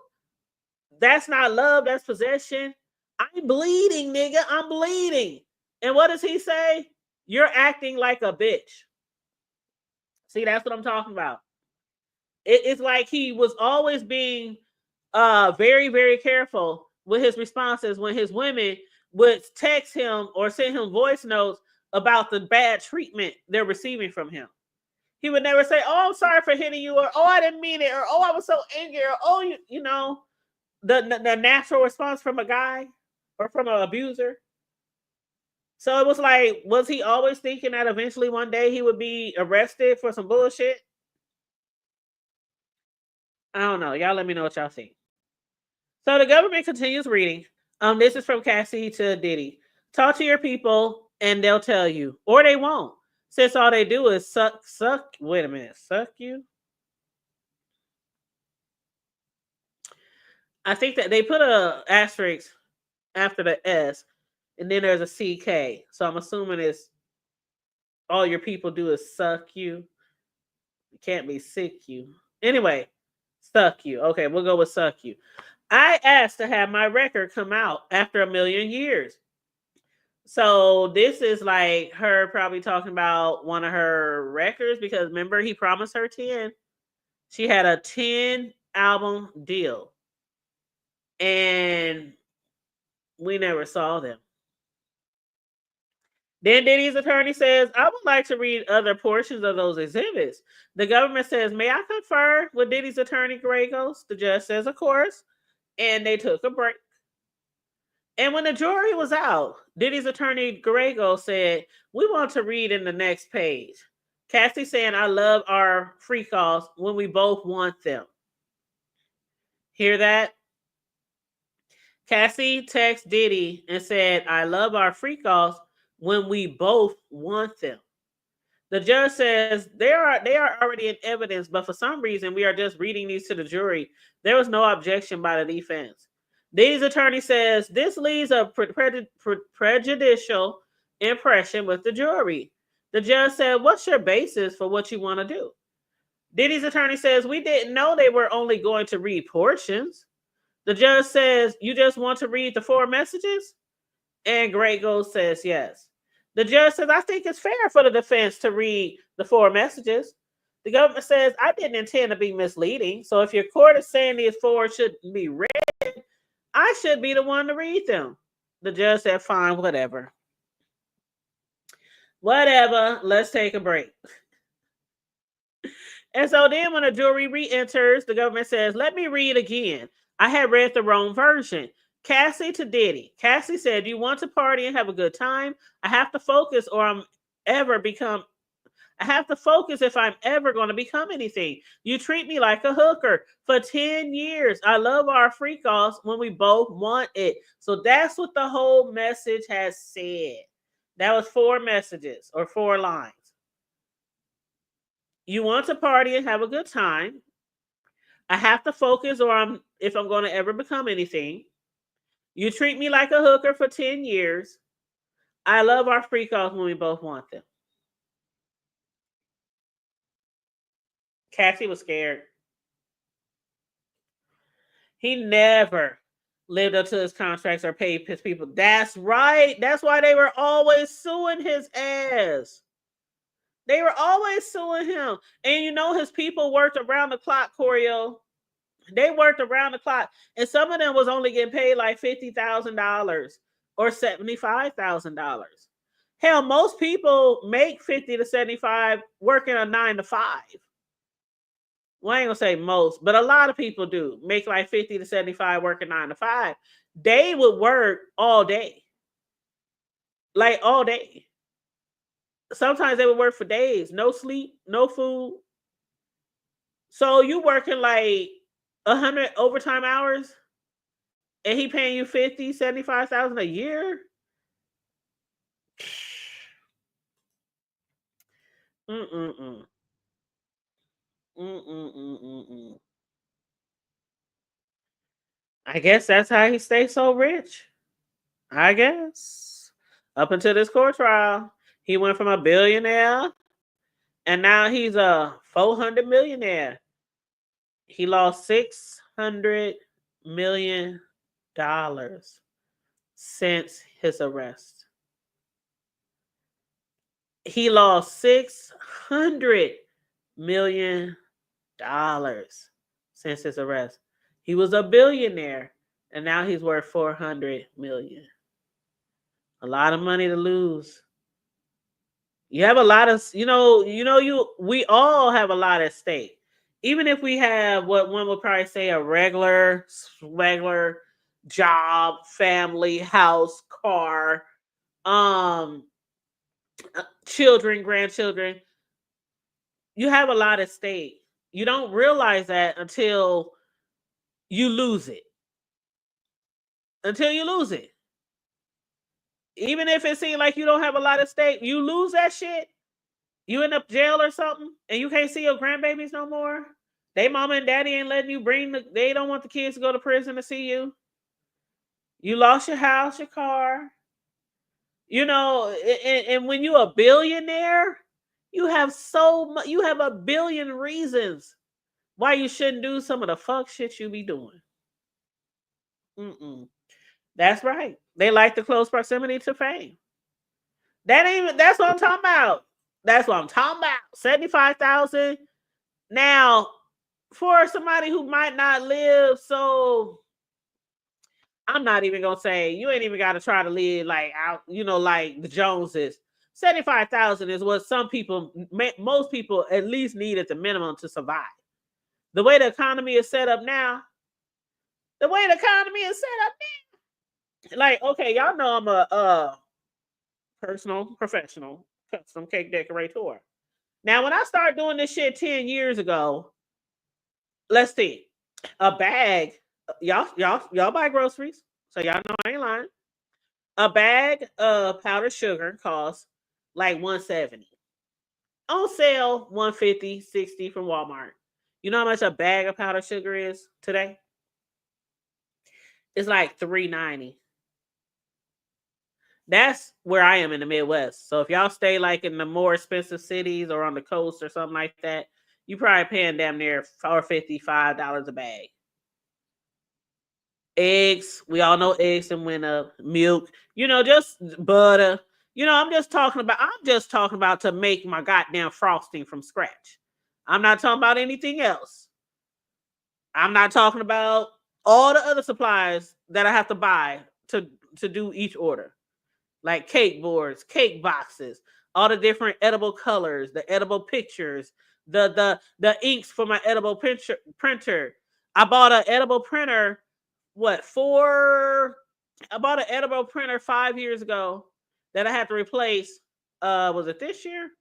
That's not love, that's possession. I'm bleeding, nigga. I'm bleeding. And what does he say? You're acting like a bitch. See, that's what I'm talking about. It's like he was always being very, very careful with his responses when his women would text him or send him voice notes about the bad treatment they're receiving from him. He would never say, "Oh, I'm sorry for hitting you," or "Oh, I didn't mean it," or "Oh, I was so angry," or "Oh, you know," the natural response from a guy or from an abuser. So it was like, was he always thinking that eventually one day he would be arrested for some bullshit? I don't know. Y'all let me know what y'all think. So the government continues reading. This is from Cassie to Diddy. Talk to your people and they'll tell you, or they won't. Since all they do is suck. Wait a minute, suck you. I think that they put a asterisk after the S, and then there's a CK. So I'm assuming it's all your people do is suck you. It can't be sick you. Anyway, suck you. Okay, we'll go with suck you. I asked to have my record come out after 1,000,000 years. So this is like her probably talking about one of her records because remember he promised her 10. She had a 10 album deal. And we never saw them. Then Diddy's attorney says, I would like to read other portions of those exhibits. The government says, may I confer with Diddy's attorney, Gragos? The judge says, of course. And they took a break. And when the jury was out, Diddy's attorney, Grego, said, we want to read in the next page. Cassie saying, I love our free calls when we both want them. Hear that? Cassie texted Diddy and said, I love our free calls when we both want them. The judge says they are already in evidence, but for some reason we are just reading these to the jury. There was no objection by the defense. Diddy's attorney says this leaves a prejudicial impression with the jury. The judge said, what's your basis for what you want to do? Diddy's attorney says, we didn't know they were only going to read portions. The judge says, you just want to read the 4 messages? And Grego says yes. The judge says, I think it's fair for the defense to read the 4 messages. The government says, I didn't intend to be misleading. So if your court is saying these 4 shouldn't be read, I should be the one to read them. The judge said, fine, whatever. Whatever, let's take a break. And so then when the jury re-enters, the government says, let me read again. I had read the wrong version. Cassie to Diddy. Cassie said, you want to party and have a good time? I have to focus or I have to focus if I'm ever going to become anything. You treat me like a hooker for 10 years. I love our free calls when we both want it. So that's what the whole message has said. That was 4 messages or 4 lines. You want to party and have a good time. I have to focus or if I'm going to ever become anything. You treat me like a hooker for 10 years. I love our free calls when we both want them. Cassie was scared. He never lived up to his contracts or paid his people. That's right. That's why they were always suing his ass. They were always suing him. And you know his people worked around the clock, Corio. They worked around the clock. And some of them was only getting paid like $50,000 or $75,000. Hell, most people make 50 to 75 working a 9 to 5. Well, I ain't gonna say most, but a lot of people do make like 50 to 75 working 9 to 5. They would work all day. Like all day. Sometimes they would work for days, no sleep, no food. So you working like 100 overtime hours and he paying you 50, 75,000 a year? Mm-mm-mm. Mm-mm-mm-mm-mm. I guess that's how he stays so rich. I guess. Up until this court trial, he went from a billionaire and now he's a 400 millionaire. He lost $600 million since his arrest. He lost $600 million since his arrest. He was a billionaire and now he's worth 400 million. A lot of money to lose. You have a lot of, we all have a lot at stake. Even if we have what one would probably say a regular job, family, house, car, children, grandchildren, you have a lot at stake. You don't realize that until you lose it. Until you lose it. Even if it seems like you don't have a lot at stake, you lose that shit. You end up jail or something, and you can't see your grandbabies no more. They mama and daddy ain't letting you they don't want the kids to go to prison to see you. You lost your house, your car. And when you're a billionaire, you have you have a billion reasons why you shouldn't do some of the fuck shit you be doing. That's right. They like the close proximity to fame. That's what I'm talking about. That's what I'm talking about. 75,000. Now, for somebody who might not live, so I'm not even gonna say you ain't even gotta try to live like out, like the Joneses. 75,000 is what most people at least need at the minimum to survive. The way the economy is set up now, like, okay, y'all know I'm a personal professional custom cake decorator. Now, when I started doing this shit 10 years ago, let's see, a bag, y'all buy groceries, so y'all know I ain't lying. A bag of powdered sugar costs like $170. On sale, $150, $60 from Walmart. You know how much a bag of powdered sugar is today? It's like $3.90. That's where I am in the Midwest. So if y'all stay like in the more expensive cities or on the coast or something like that, you probably paying damn near $4.55 a bag. Eggs, we all know eggs and went up. Milk, just butter. I'm just talking about to make my goddamn frosting from scratch. I'm not talking about anything else. I'm not talking about all the other supplies that I have to buy to do each order. Like cake boards, cake boxes, all the different edible colors, the edible pictures, the inks for my edible printer. I bought an edible printer. I bought an edible printer 5 years ago that I had to replace. Was it this year?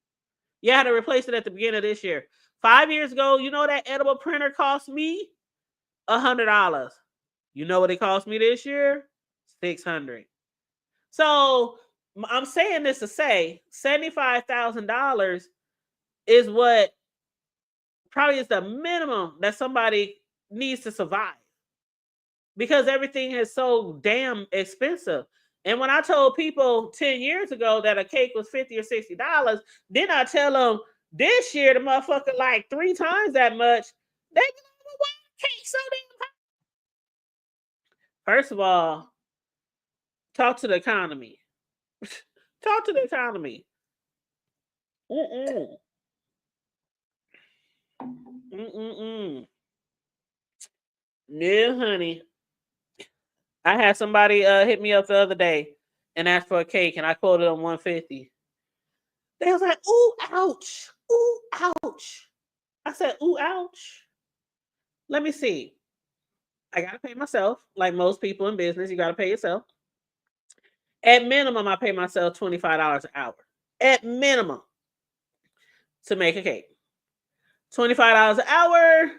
Yeah, I had to replace it at the beginning of this year. 5 years ago, that edible printer cost me $100. You know what it cost me this year? $600. So I'm saying this to say $75,000 is what probably is the minimum that somebody needs to survive, because everything is so damn expensive. And when I told people 10 years ago that a cake was $50 or $60, then I tell them this year the motherfucker like 3 times that much. They go, well, why cake so damn high? First of all, talk to the economy. Talk to the economy. Mm-mm. Mm-mm-mm. No, honey. I had somebody hit me up the other day and asked for a cake, and I quoted them $150. They was like, "Ooh, ouch! Ooh, ouch!" I said, "Ooh, ouch." Let me see. I gotta pay myself, like most people in business. You gotta pay yourself. At minimum, I pay myself $25 an hour. At minimum, to make a cake. $25 an hour.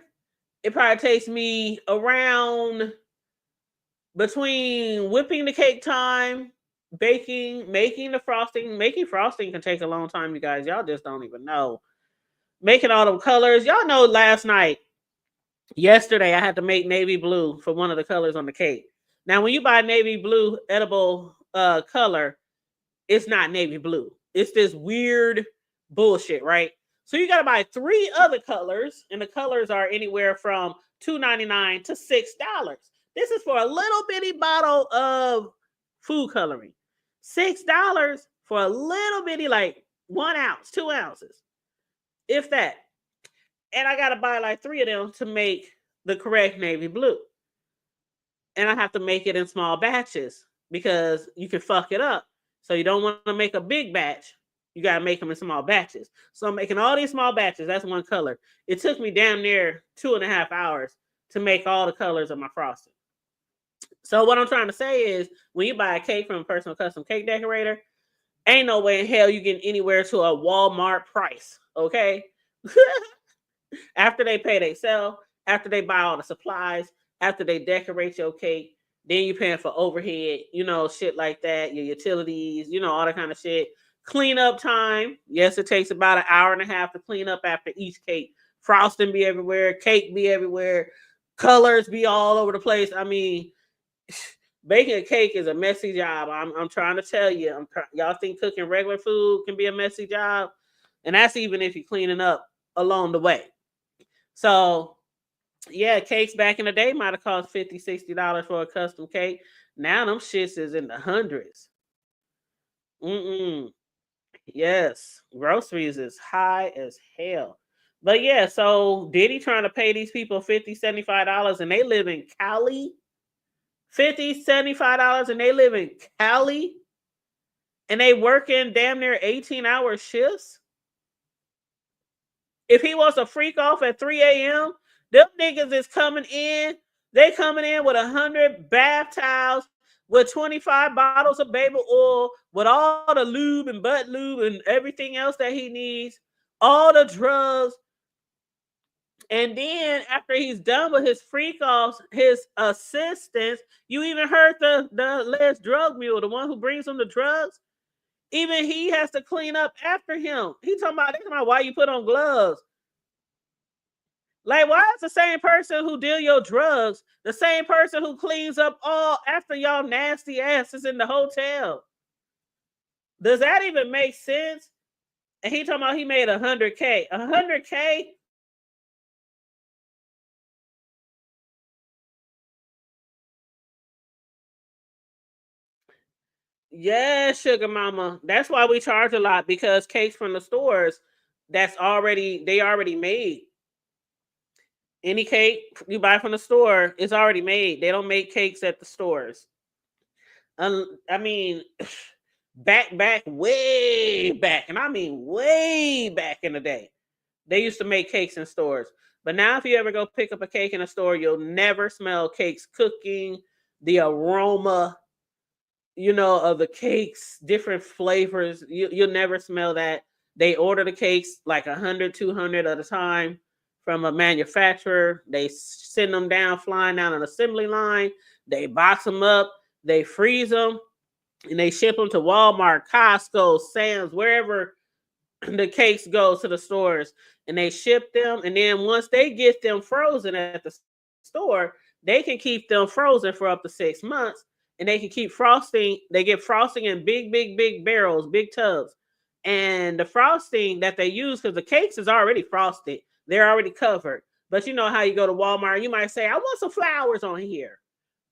It probably takes me around between whipping the cake time baking, making the frosting. Making frosting can take a long time, you guys. Y'all just don't even know. Making all them colors. Y'all know yesterday, I had to make navy blue for one of the colors on the cake. Now, when you buy navy blue edible color, it's not navy blue. It's this weird bullshit, right? So you got to buy 3 other colors, and the colors are anywhere from $2.99 to $6. This is for a little bitty bottle of food coloring. $6 for a little bitty, like 1 ounce, 2 ounces, if that. And I got to buy like 3 of them to make the correct navy blue. And I have to make it in small batches because you can fuck it up. So you don't want to make a big batch. You got to make them in small batches. So I'm making all these small batches. That's one color. It took me damn near 2.5 hours to make all the colors of my frosting. So what I'm trying to say is, when you buy a cake from a personal custom cake decorator, ain't no way in hell you get anywhere to a Walmart price, okay? After they pay they sell, after they buy all the supplies, after they decorate your cake, then you're paying for overhead, shit like that, your utilities, all that kind of shit. Cleanup time. Yes, it takes about 1.5 hours to clean up after each cake. Frosting be everywhere, cake be everywhere, colors be all over the place. I mean, baking a cake is a messy job. I'm trying to tell you. Y'all think cooking regular food can be a messy job? And that's even if you're cleaning up along the way. So, yeah, cakes back in the day might have cost $50, $60 for a custom cake. Now them shits is in the hundreds. Yes, groceries is high as hell. But yeah, so Diddy trying to pay these people $50, $75 and they live in Cali. $50, $75 and they live in Cali. And they working damn near 18-hour shifts. If he wants to freak off at 3 a.m., them niggas is coming in. They coming in with 100 bath towels, with 25 bottles of baby oil, with all the lube and butt lube and everything else that he needs, all the drugs. And then after he's done with his freak offs, his assistants, you even heard the last drug mule, the one who brings him the drugs. Even he has to clean up after him. They talking about why you put on gloves. Like, why is the same person who deal your drugs the same person who cleans up all after y'all nasty asses in the hotel? Does that even make sense? And he talking about he made $100K. $100K? Yeah, sugar mama. That's why we charge a lot, because cakes from the stores they already made. Any cake you buy from the store is already made. They don't make cakes at the stores. I mean, back way back, and I mean way back in the day, they used to make cakes in stores. But now if you ever go pick up a cake in a store, you'll never smell cakes cooking, the aroma, of the cakes, different flavors. You'll never smell that. They order the cakes like 100, 200 at a time from a manufacturer. They send them down, flying down an assembly line. They box them up. They freeze them. And they ship them to Walmart, Costco, Sam's, wherever the cakes go to the stores. And they ship them. And then once they get them frozen at the store, they can keep them frozen for up to 6 months. And they can keep frosting. They get frosting in big barrels, big tubs. And the frosting that they use, because the cakes is already frosted, they're already covered. But you know how you go to Walmart, you might say, I want some flowers on here,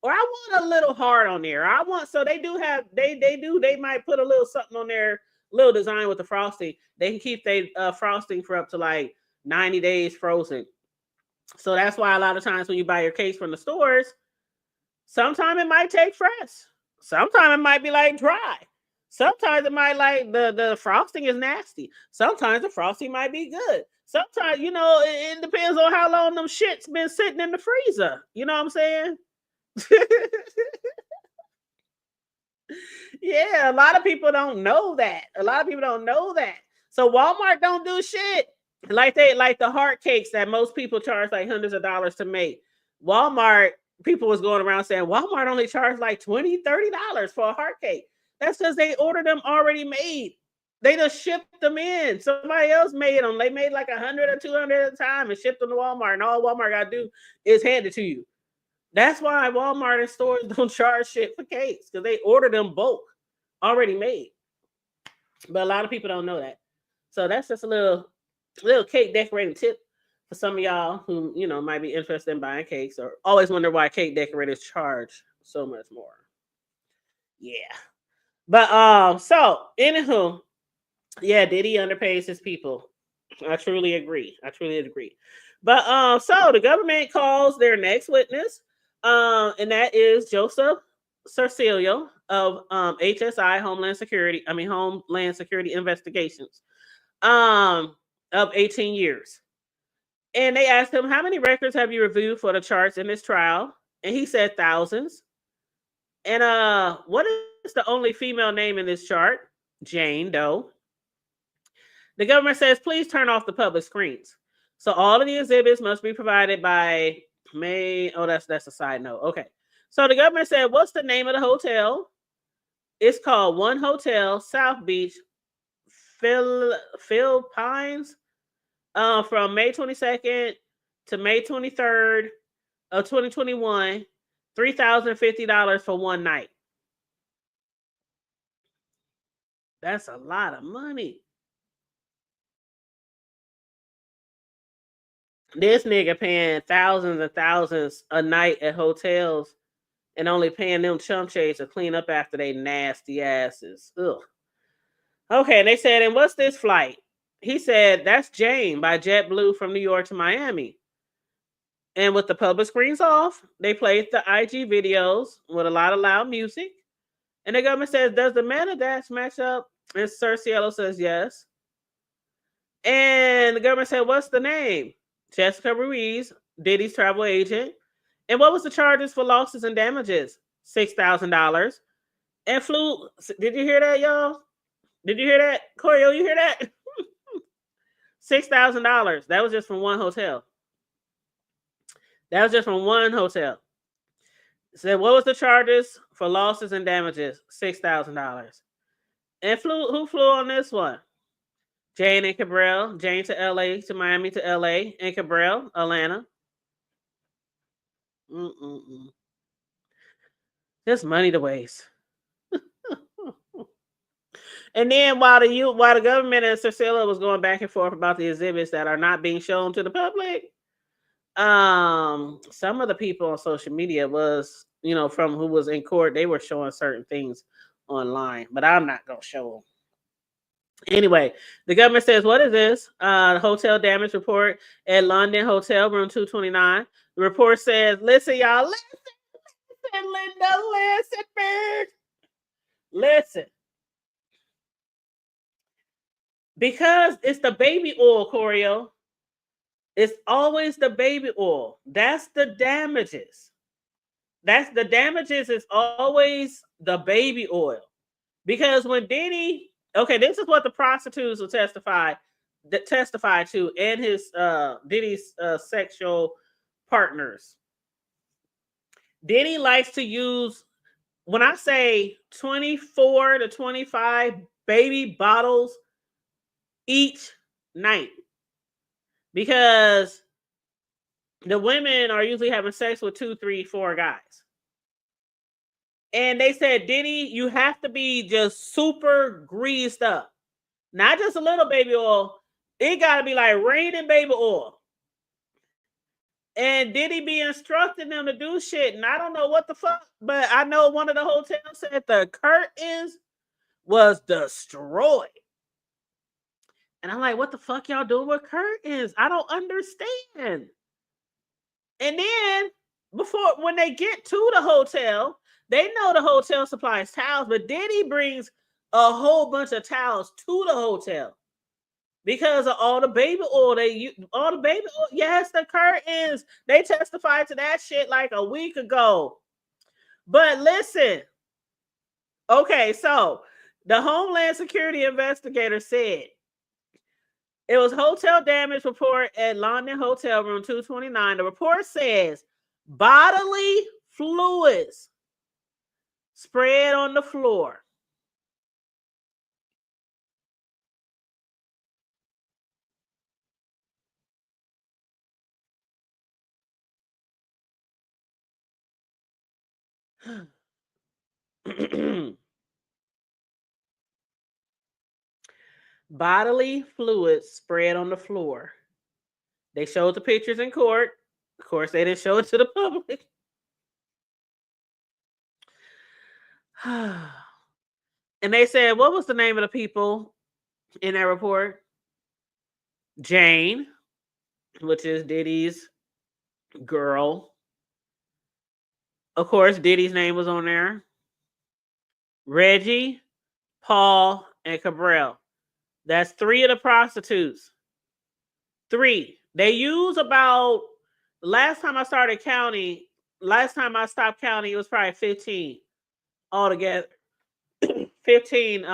or I want a little heart on there. So they do have, they might put a little something on there, little design with the frosting. They can keep their frosting for up to like 90 days frozen. So that's why a lot of times when you buy your cakes from the stores, sometimes it might take fresh. Sometimes it might be like dry. Sometimes it might like the frosting is nasty. Sometimes the frosting might be good. Sometimes, it depends on how long them shits been sitting in the freezer. You know what I'm saying? Yeah, a lot of people don't know that. So Walmart don't do shit. Like the heart cakes that most people charge like hundreds of dollars to make. Walmart, people was going around saying Walmart only charged like $20, $30 for a heart cake. That's because they ordered them already made. They just shipped them in. Somebody else made them. They made like 100 or 200 at a time and shipped them to Walmart. And all Walmart got to do is hand it to you. That's why Walmart and stores don't charge shit for cakes, because they order them bulk already made. But a lot of people don't know that. So that's just a little cake decorating tip for some of y'all who, you know, might be interested in buying cakes or always wonder why cake decorators charge so much more. Yeah. But so anywho, yeah, Diddy underpays his people. I truly agree. But so the government calls their next witness, and that is Joseph Cercilio of HSI Homeland Security Investigations, of 18 years. And they asked him, how many records have you reviewed for the charts in this trial? And he said thousands. And what is the only female name in this chart? Jane Doe. The government says, please turn off the public screens. So all of the exhibits must be provided by May. Oh, that's a side note. Okay. So the government said, what's the name of the hotel? It's called One Hotel South Beach, Philippines, from May 22nd to May 23rd of 2021, $3,050 for one night. That's a lot of money. This nigga paying thousands and thousands a night at hotels and only paying them chump change to clean up after they nasty asses. Ugh. Okay, and they said, and what's this flight? He said, that's Jane by JetBlue from New York to Miami. And with the public screens off, they played the IG videos with a lot of loud music. And the government says, does the man dash match up? And Cerciello says yes. And the government said, what's the name? Jessica Ruiz, Diddy's travel agent. And what was the charges for losses and damages? $6,000. And flew. Did you hear that, y'all? Did you hear that? Corio, you hear that? $6,000. That was just from one hotel. So what was the charges for losses and damages? $6,000. And who flew on this one? Jane and Cabral. Jane to LA, to Miami to LA, and Cabral, Atlanta. Just money to waste. And then while the government and Cercillo was going back and forth about the exhibits that are not being shown to the public, some of the people on social media was, from who was in court, they were showing certain things online, but I'm not gonna show them. Anyway, the government says, what is this? Hotel damage report at London Hotel, room 229. The report says, listen, y'all, listen, Linda, listen, bird. Listen. Because it's the baby oil, Corio. It's always the baby oil. That's the damages. Is always the baby oil. Because when Diddy, okay, this is what the prostitutes will testify to, and his Diddy's sexual partners. Diddy likes to use, when I say 24 to 25 baby bottles each night, because the women are usually having sex with 2, 3, 4 guys. And they said, Diddy, you have to be just super greased up. Not just a little baby oil. It got to be like raining baby oil. And Diddy be instructing them to do shit. And I don't know what the fuck, but I know one of the hotels said the curtains was destroyed. And I'm like, what the fuck y'all doing with curtains? I don't understand. And then when they get to the hotel, they know the hotel supplies towels, but Diddy brings a whole bunch of towels to the hotel because of all the baby oil Yes, the curtains. They testified to that shit like a week ago. But listen. Okay, so the Homeland Security investigator said it was hotel damage report at London Hotel room 229. The report says bodily fluids spread on the floor. Bodily fluids spread on the floor. They showed the pictures in court. Of course, they didn't show it to the public. And they said, what was the name of the people in that report? Jane, which is Diddy's girl. Of course, Diddy's name was on there. Reggie, Paul, and Cabral. That's 3 of the prostitutes. 3. They use about, last time I stopped counting, it was probably 15 altogether. 15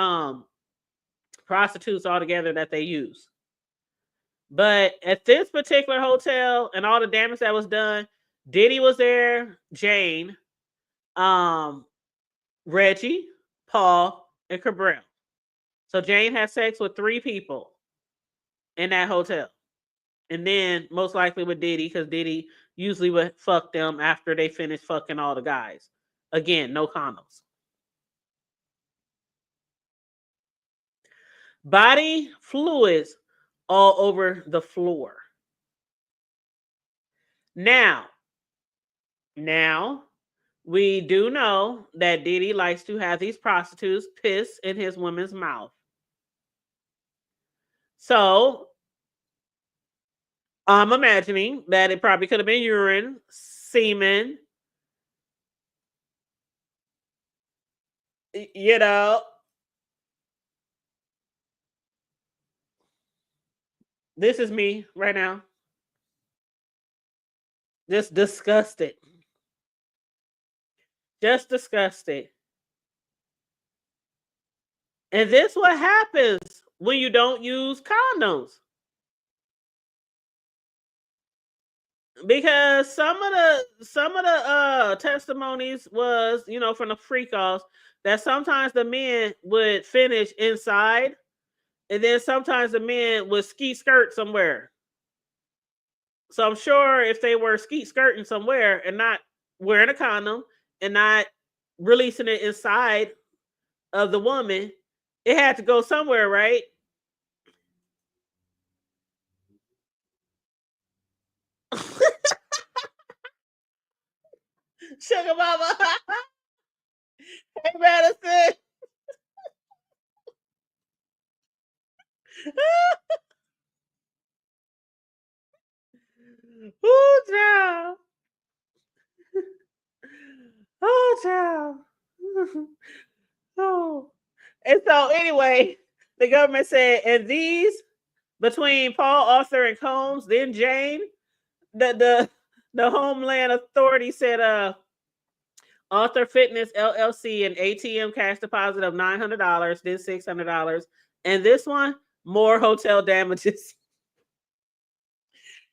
prostitutes altogether that they use. But at this particular hotel and all the damage that was done, Diddy was there, Jane, Reggie, Paul, and Cabral. So Jane had sex with 3 people in that hotel. And then most likely with Diddy, because Diddy usually would fuck them after they finished fucking all the guys. Again, no condoms. Body fluids all over the floor. Now, we do know that Diddy likes to have these prostitutes piss in his woman's mouth. So I'm imagining that it probably could have been urine, semen, you know. This is me right now. Just disgusted. Just disgusted. And this what happens when you don't use condoms. Because some of the testimonies was, from the freak offs, that sometimes the men would finish inside, and then sometimes the men would ski skirt somewhere. So I'm sure if they were ski skirting somewhere and not wearing a condom and not releasing it inside of the woman, it had to go somewhere, right? Sugar mama. Hey, Madison. Oh, child. Oh, child. Oh. And so anyway, the government said, and these between Paul, Arthur, and Combs, then Jane, the Homeland Authority said Arthur Fitness LLC an ATM cash deposit of $900, then $600. And this one, more hotel damages.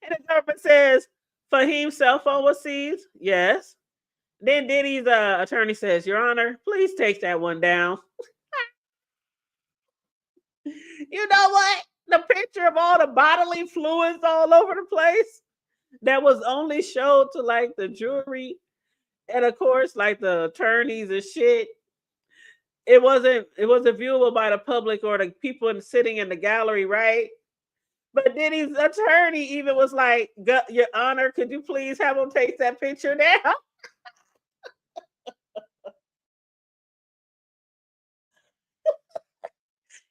And the government says Fahim's cell phone was seized. Yes. Then Diddy's attorney says, Your Honor, please take that one down. You know what? The picture of all the bodily fluids all over the place that was only showed to like the jury and of course like the attorneys and shit. It wasn't viewable by the public or the people sitting in the gallery, right? But Diddy's attorney even was like, Your Honor, could you please have him take that picture down?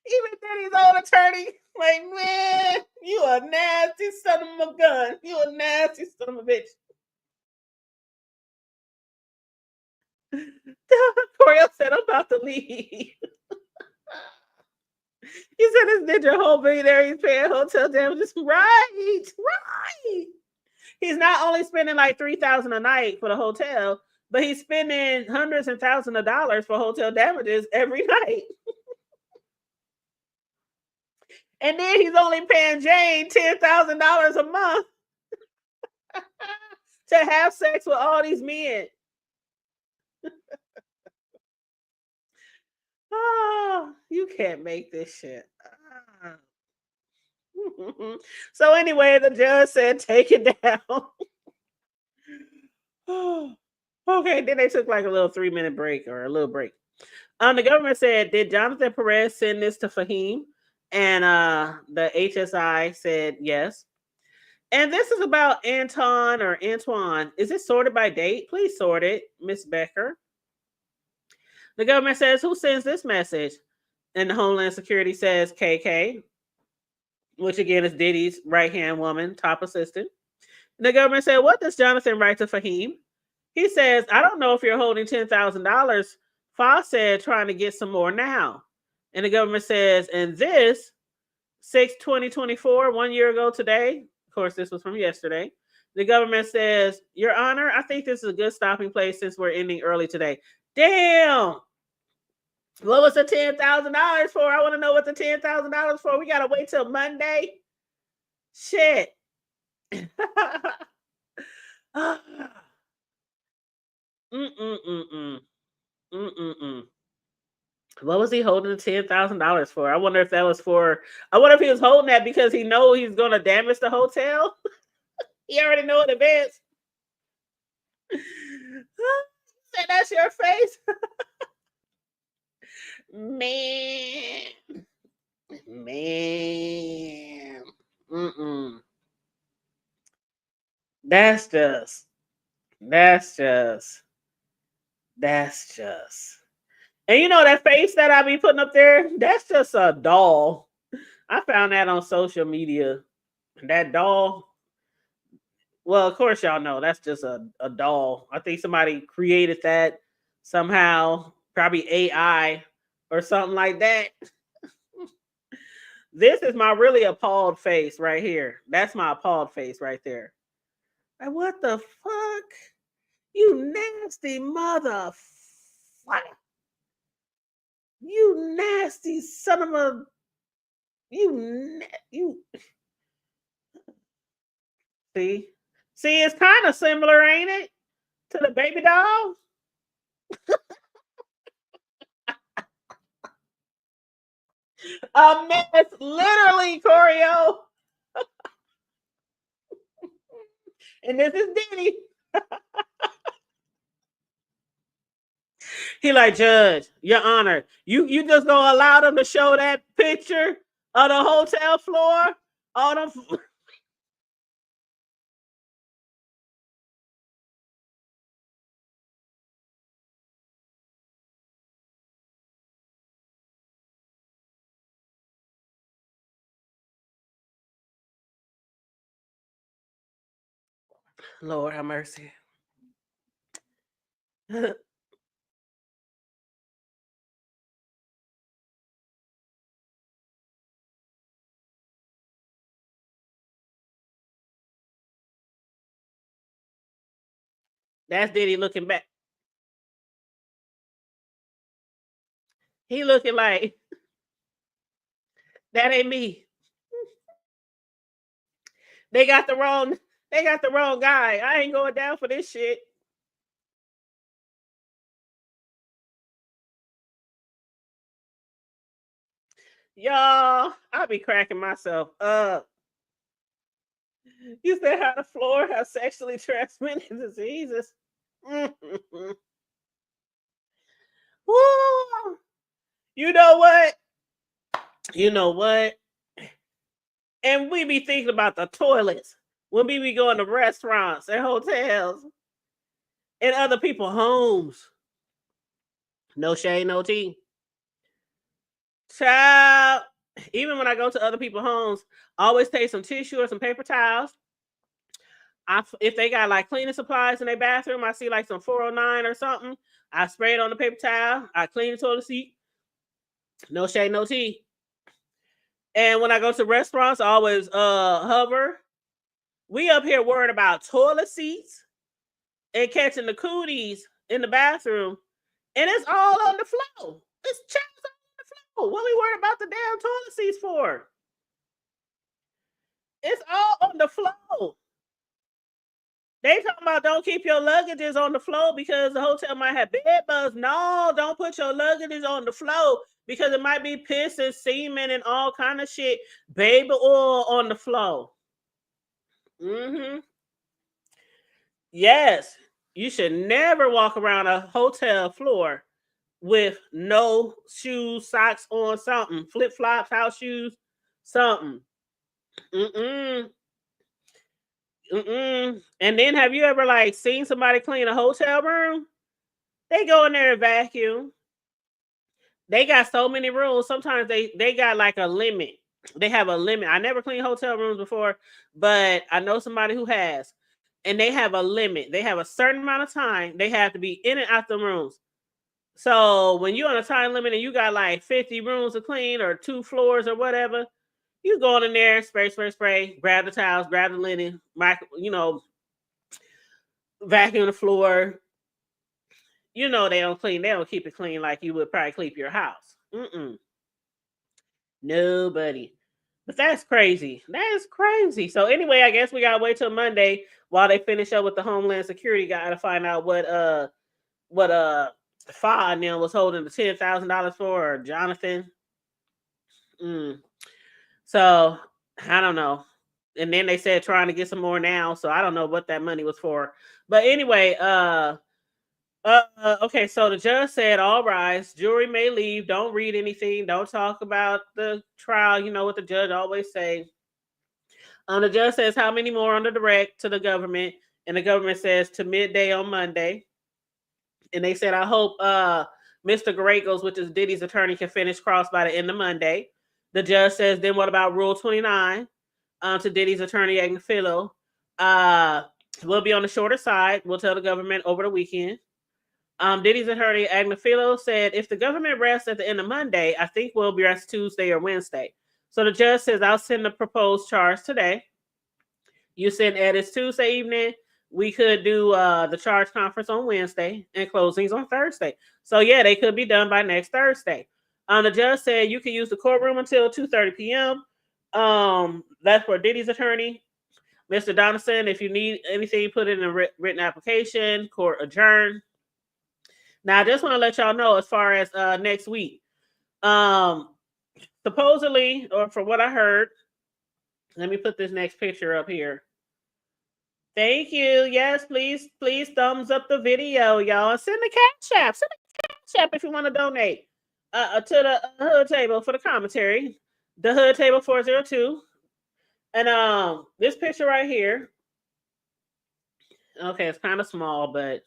Even Diddy's own attorney, like, man, you a nasty son of a gun. You a nasty son of a bitch. Coriel said, I'm about to leave. He said this ninja whole billionaire, he's paying hotel damages. Right. He's not only spending like $3,000 a night for the hotel, but he's spending hundreds and thousands of dollars for hotel damages every night. And then he's only paying Jane $10,000 a month to have sex with all these men. Oh, you can't make this shit. So anyway, the judge said, take it down. Okay, then they took like a little 3-minute break or a little break. The government said, did Jonathan Perez send this to Fahim? And the HSI said yes. And this is about Anton or Antoine. Is it sorted by date? Please sort it, Miss Becker. The government says, who sends this message? And the Homeland Security says KK, which again is Diddy's right-hand woman, top assistant. And the government said, what does Jonathan write to Fahim? He says, I don't know if you're holding $10,000. Foss said trying to get some more now. And the government says, and this 6/20/24, 1 year ago today, of course, this was from yesterday. The government says, Your Honor, I think this is a good stopping place since we're ending early today. Damn. What was the $10,000 for? I want to know what the $10,000 for. We got to wait till Monday. Shit. What was he holding the $10,000 for? I wonder if that was for. I wonder if he was holding that because he know he's going to damage the hotel. He already know in advance. Say that's your face, man. That's just. And you know that face that I be putting up there? That's just a doll. I found that on social media. That doll. Well, of course y'all know that's just a doll. I think somebody created that somehow, probably AI or something like that. This is my really appalled face right here. That's my appalled face right there. Like, what the fuck? You nasty motherfucker. You nasty son of a. You. See, it's kind of similar, ain't it, to the baby doll? A mess, literally, Choreo. And this is Diddy. He like, Judge, Your Honor, you just gonna allow them to show that picture of the hotel floor? All them. Lord have mercy. That's Diddy looking back. He looking like, that ain't me. They got the wrong guy. I ain't going down for this shit. Y'all, I'll be cracking myself up. You said how the floor has sexually transmitted diseases. Woo! You know what? And we be thinking about the toilets when we be going to restaurants and hotels and other people's homes. No shade, no tea. Child, even when I go to other people's homes, I always take some tissue or some paper towels. If they got like cleaning supplies in their bathroom, I see like some 409 or something. I spray it on the paper towel. I clean the toilet seat. No shade, no tea. And when I go to restaurants, I always hover. We up here worried about toilet seats and catching the cooties in the bathroom, and it's all on the floor. It's chairs on the floor. What we worried about the damn toilet seats for? It's all on the floor. They talking about don't keep your luggages on the floor because the hotel might have bed bugs. No, don't put your luggages on the floor because it might be piss and semen and all kind of shit. Baby oil on the floor. Mm-hmm. Yes. You should never walk around a hotel floor with no shoes, socks on, something, flip flops, house shoes, something. Mm-mm. Mm-mm. And then have you ever like seen somebody clean a hotel room? They go in there and vacuum. They got so many rooms. Sometimes they got like a limit. They have a limit. I never cleaned hotel rooms before, but I know somebody who has. And they have a limit. They have a certain amount of time they have to be in and out the rooms. So when you're on a time limit and you got like 50 rooms to clean or 2 floors or whatever, you go in there, spray, grab the towels, grab the linen, vacuum the floor. You know they don't keep it clean like you would probably keep your house. Nobody. But that's crazy. That is crazy. So anyway, I guess we gotta wait till Monday while they finish up with the Homeland Security guy to find out what Fa and them was holding the $10,000 for, or Jonathan. So I don't know. And then they said trying to get some more now. So I don't know what that money was for. But anyway, okay, so the judge said, all rise, jury may leave. Don't read anything. Don't talk about the trial. You know what the judge always say. The judge says how many more on the direct to the government. And the government says to midday on Monday. And they said, I hope Mr. Garagos, which is Diddy's attorney, can finish cross by the end of Monday. The judge says, then what about Rule 29 to Diddy's attorney, Agnafilo? We'll be on the shorter side. We'll tell the government over the weekend. Diddy's attorney, Agnafilo, said, if the government rests at the end of Monday, I think we'll be rest Tuesday or Wednesday. So the judge says, I'll send the proposed charge today. You send edits Tuesday evening. We could do the charge conference on Wednesday and closings on Thursday. So yeah, they could be done by next Thursday. The judge said you can use the courtroom until 2:30 p.m. That's for Diddy's attorney, Mr. Donaldson. If you need anything, put it in a written application. Court adjourned. Now I just want to let y'all know as far as next week. Supposedly, or from what I heard, let me put this next picture up here. Thank you. Yes, please thumbs up the video, y'all. Send the cash app. Send the cash app if you want to donate to the hood table for the commentary. The hood table 402. And this picture right here. Okay, it's kind of small, but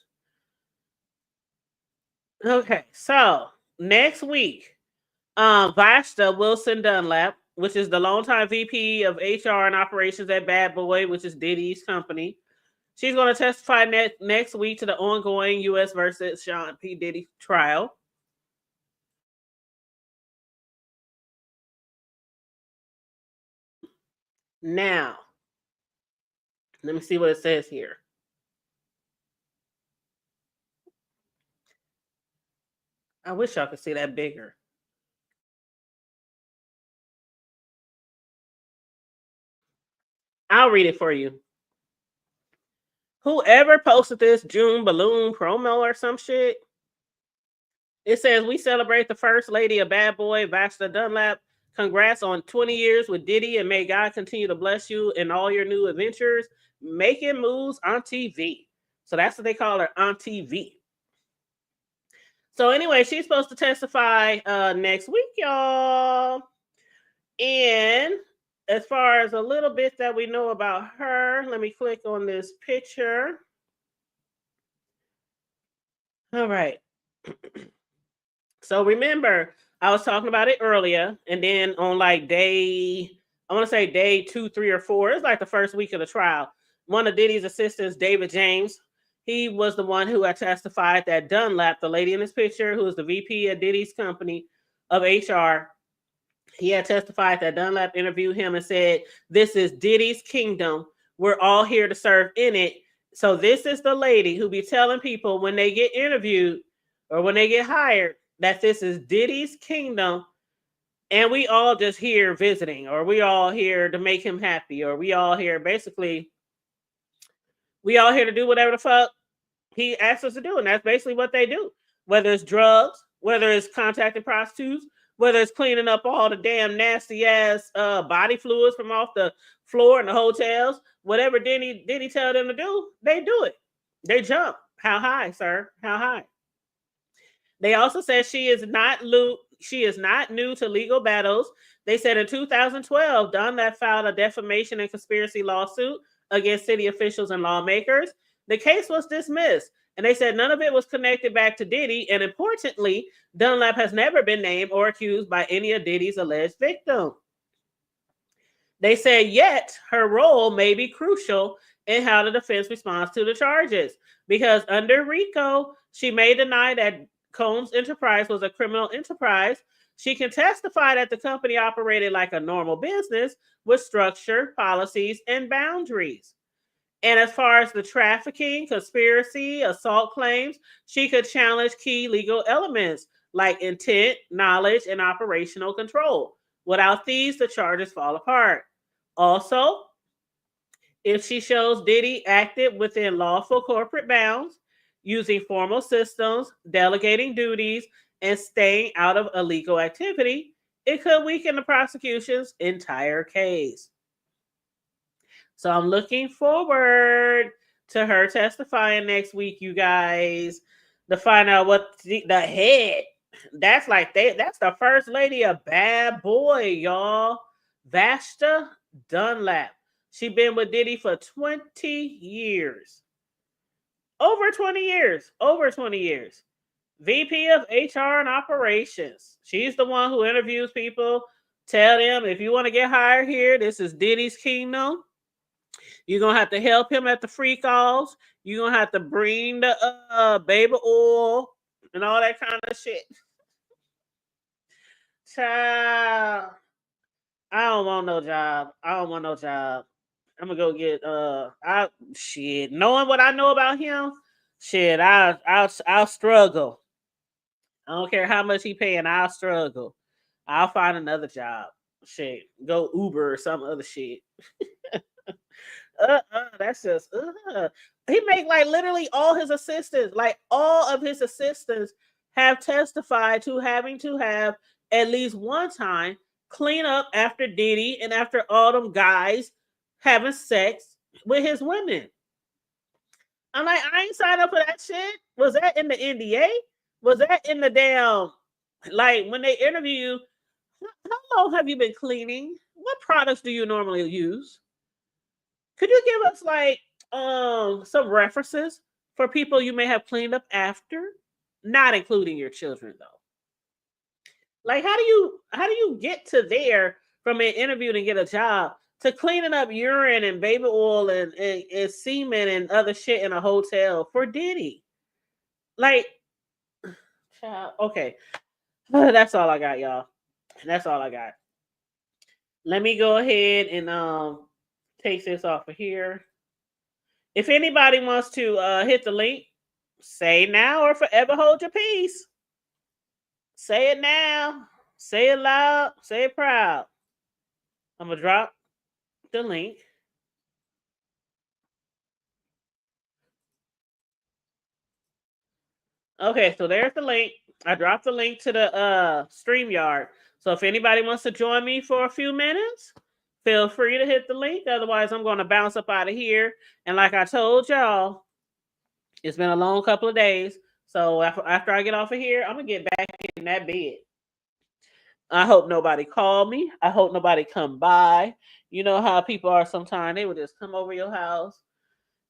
okay. So next week, Vashta Wilson Dunlap, which is the longtime VP of HR and operations at Bad Boy, which is Diddy's company. She's going to testify next week to the ongoing U.S. versus Sean P. Diddy trial. Now, let me see what it says here. I wish y'all could see that bigger. I'll read it for you. Whoever posted this June balloon promo or some shit, it says, we celebrate the first lady of Bad Boy, Vashta Dunlap. Congrats on 20 years with Diddy, and may God continue to bless you in all your new adventures, making moves on TV. So that's what they call her, on TV. So anyway, she's supposed to testify next week, y'all. And as far as a little bit that we know about her, let me click on this picture. All right. So remember, I was talking about it earlier, and then on like day 2, 3, or 4, it's like the first week of the trial. One of Diddy's assistants, David James, he was the one who had testified that Dunlap, the lady in this picture, who is the VP at Diddy's company of HR, he had testified that Dunlap interviewed him and said, this is Diddy's kingdom. We're all here to serve in it. So this is the lady who be telling people when they get interviewed or when they get hired that this is Diddy's kingdom, and we all just here visiting, or we all here to make him happy, or we all here basically, we all here to do whatever the fuck he asks us to do. And that's basically what they do. Whether it's drugs, whether it's contacting prostitutes, whether it's cleaning up all the damn nasty ass body fluids from off the floor in the hotels, whatever Diddy tell them to do, they do it. They jump. How high, sir? How high? They also said she is not new to legal battles. They said in 2012, Dunlap filed a defamation and conspiracy lawsuit against city officials and lawmakers. The case was dismissed, and they said none of it was connected back to Diddy. And importantly, Dunlap has never been named or accused by any of Diddy's alleged victims. They said, yet her role may be crucial in how the defense responds to the charges, because under RICO, she may deny that Combs' enterprise was a criminal enterprise. She can testify that the company operated like a normal business with structure, policies, and boundaries. And as far as the trafficking, conspiracy, assault claims, she could challenge key legal elements like intent, knowledge, and operational control. Without these, the charges fall apart. Also, if she shows Diddy acted within lawful corporate bounds, using formal systems, delegating duties, and staying out of illegal activity, it could weaken the prosecution's entire case. So I'm looking forward to her testifying next week, you guys, to find out what the head. That's the first lady of Bad Boy, y'all. Vashta Dunlap. She been with Diddy for 20 years. Over 20 years. Over 20 years. VP of HR and operations. She's the one who interviews people. Tell them, if you want to get hired here, this is Diddy's kingdom. You're going to have to help him at the free calls. You're going to have to bring the baby oil and all that kind of shit. Child, I don't want no job. I don't want no job. I'm gonna go get shit. Knowing what I know about him, shit, I'll struggle. I don't care how much he paying, I'll struggle. I'll find another job. Shit. Go Uber or some other shit. That's just he make like literally all his assistants, like all of his assistants have testified to having to have at least one time clean up after Diddy and after all them guys having sex with his women. I'm like, I ain't signed up for that shit. Was that in the NDA? Was that in the damn, like when they interview you, how long have you been cleaning? What products do you normally use? Could you give us like some references for people you may have cleaned up after? Not including your children though. Like how do you get to there from an interview and get a job to cleaning up urine and baby oil and semen and other shit in a hotel for Diddy? Like, child, okay. That's all I got, y'all. That's all I got. Let me go ahead and take this off of here. If anybody wants to hit the link, say now or forever hold your peace. Say it now. Say it loud. Say it proud. I'm going to drop the link. Okay, so there's the link. I dropped the link to the StreamYard. So if anybody wants to join me for a few minutes, feel free to hit the link. Otherwise, I'm going to bounce up out of here. And like I told y'all, it's been a long couple of days. So after I get off of here, I'm going to get back in that bed. I hope nobody call me. I hope nobody come by. You know how people are sometimes. They will just come over your house.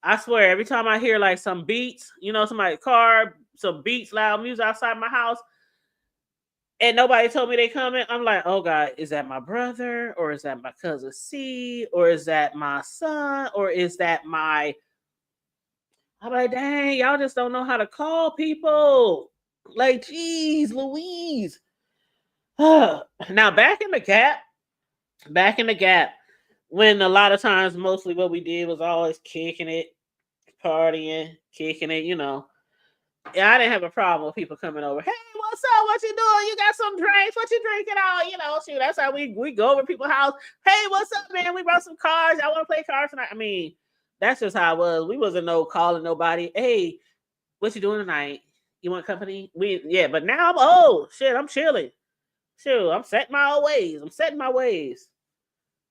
I swear, every time I hear like some beats, somebody's car, some beats, loud music outside my house, and nobody told me they coming, I'm like, oh God, is that my brother? Or is that my cousin C? Or is that my son? Or is that my... I'm like, dang, y'all just don't know how to call people. Like, geez, Louise. Now, back in the gap, when a lot of times, mostly what we did was always kicking it, partying, kicking it, Yeah, I didn't have a problem with people coming over. Hey, what's up? What you doing? You got some drinks? What you drinking out? Shoot, that's how we go over people's house. Hey, what's up, man? We brought some cards. Y'all want to play cards tonight? I mean, that's just how it was. We wasn't calling nobody. Hey, what you doing tonight? You want company? But now I'm chilling. Shoot, I'm setting my ways.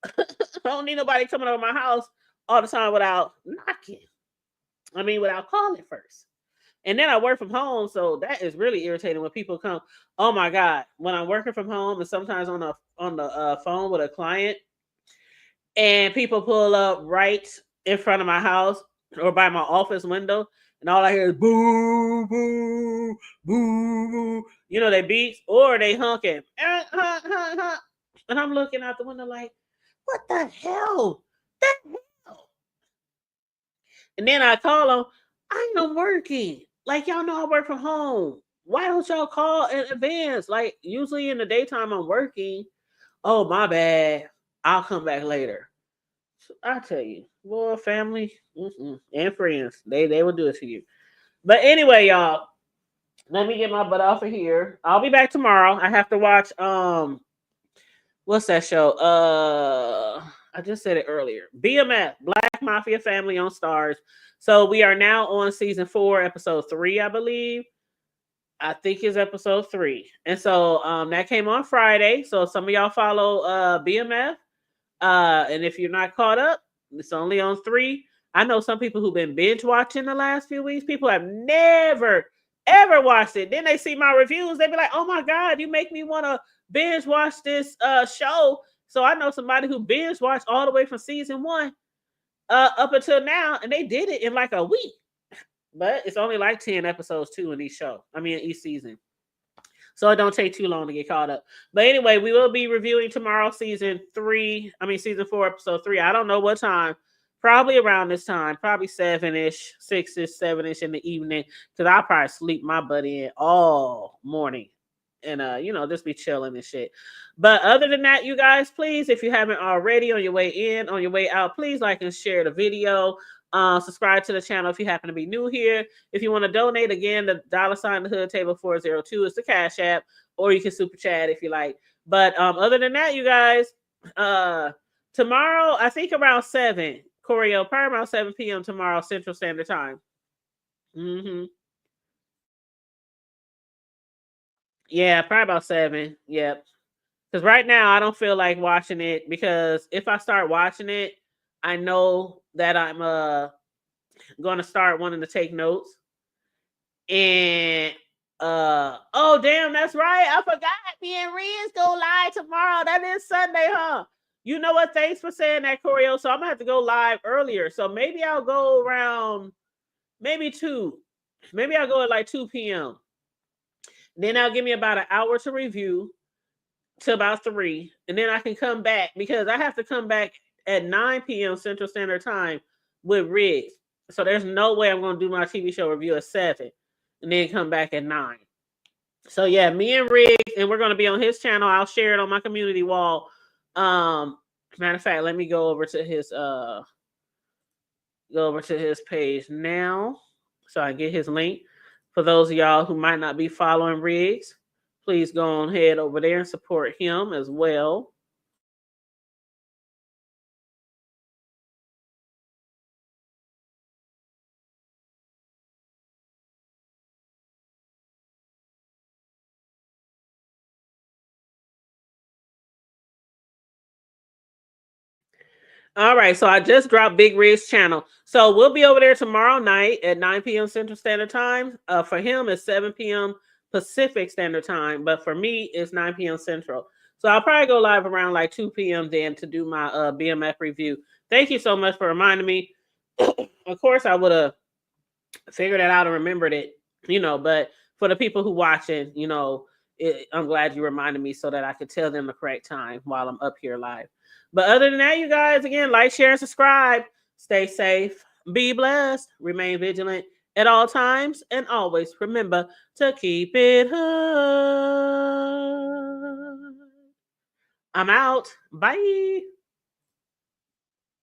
I don't need nobody coming over my house all the time without knocking. Without calling first. And then I work from home, so that is really irritating when people come. Oh my God, when I'm working from home and sometimes on the phone with a client, and people pull up right in front of my house or by my office window, and all I hear is boo, boo, boo, boo. You know, they beats or they honking. And I'm looking out the window like, what the hell? The hell? And then I call them, I am working. Like, y'all know I work from home. Why don't y'all call in advance? Like, usually in the daytime I'm working. Oh, my bad. I'll come back later. I tell you, well, family and friends, they will do it to you. But anyway, y'all, let me get my butt off of here. I'll be back tomorrow. I have to watch what's that show? I just said it earlier. BMF, Black Mafia Family on Stars. So we are now on season 4, episode 3, I believe. I think it's episode 3. And so that came on Friday. So some of y'all follow BMF. And if you're not caught up, it's only on 3. I know some people who've been binge watching the last few weeks. People have never, ever watched it. Then they see my reviews. They be like, oh my God, you make me want to binge watch this show. So I know somebody who binge watched all the way from season 1 up until now, and they did it in like a week. But it's only like 10 episodes too in each show. I mean, each season. So it don't take too long to get caught up. But anyway, we will be reviewing tomorrow season 4, episode 3. I don't know what time. Probably around this time. Probably 7-ish, 6-ish, 7-ish in the evening. Because I'll probably sleep my butt in all morning. And just be chilling and shit. But other than that, you guys, please, if you haven't already, on your way in, on your way out, please like and share the video. Subscribe to the channel if you happen to be new here. If you want to donate, again, the $, the hood table 402 is the Cash App, or you can super chat if you like. But other than that, you guys, tomorrow, I think around 7, Choreo, probably around 7 p.m. tomorrow, Central Standard Time. Yeah, probably about 7. Yep. Because right now I don't feel like watching it, because if I start watching it, I know that I'm going to start wanting to take notes. And oh damn, that's right. I forgot. Me and Riz go live tomorrow. That is Sunday, huh? You know what? Thanks for saying that, Choreo. So I'm gonna have to go live earlier. So maybe I'll go around maybe 2. Maybe I'll go at like 2 p.m. Then I'll give me about an hour to review to about 3. And then I can come back, because I have to come back at 9 p.m. Central Standard Time with Riz. So there's no way I'm going to do my TV show review at 7 and then come back at 9. So yeah, me and Riz, and we're going to be on his channel. I'll share it on my community wall. Matter of fact, let me go over to his page now so I get his link. For those of y'all who might not be following Riggs, please go on ahead over there and support him as well. All right, so I just dropped Big Rig's channel. So we'll be over there tomorrow night at 9 p.m. Central Standard Time. For him, it's 7 p.m. Pacific Standard Time. But for me, it's 9 p.m. Central. So I'll probably go live around like 2 p.m. then to do my BMF review. Thank you so much for reminding me. Of course, I would have figured it out and remembered it, but for the people who watching, I'm glad you reminded me so that I could tell them the correct time while I'm up here live. But other than that, you guys, again, like, share, and subscribe. Stay safe. Be blessed. Remain vigilant at all times. And always remember to keep it hood. I'm out. Bye.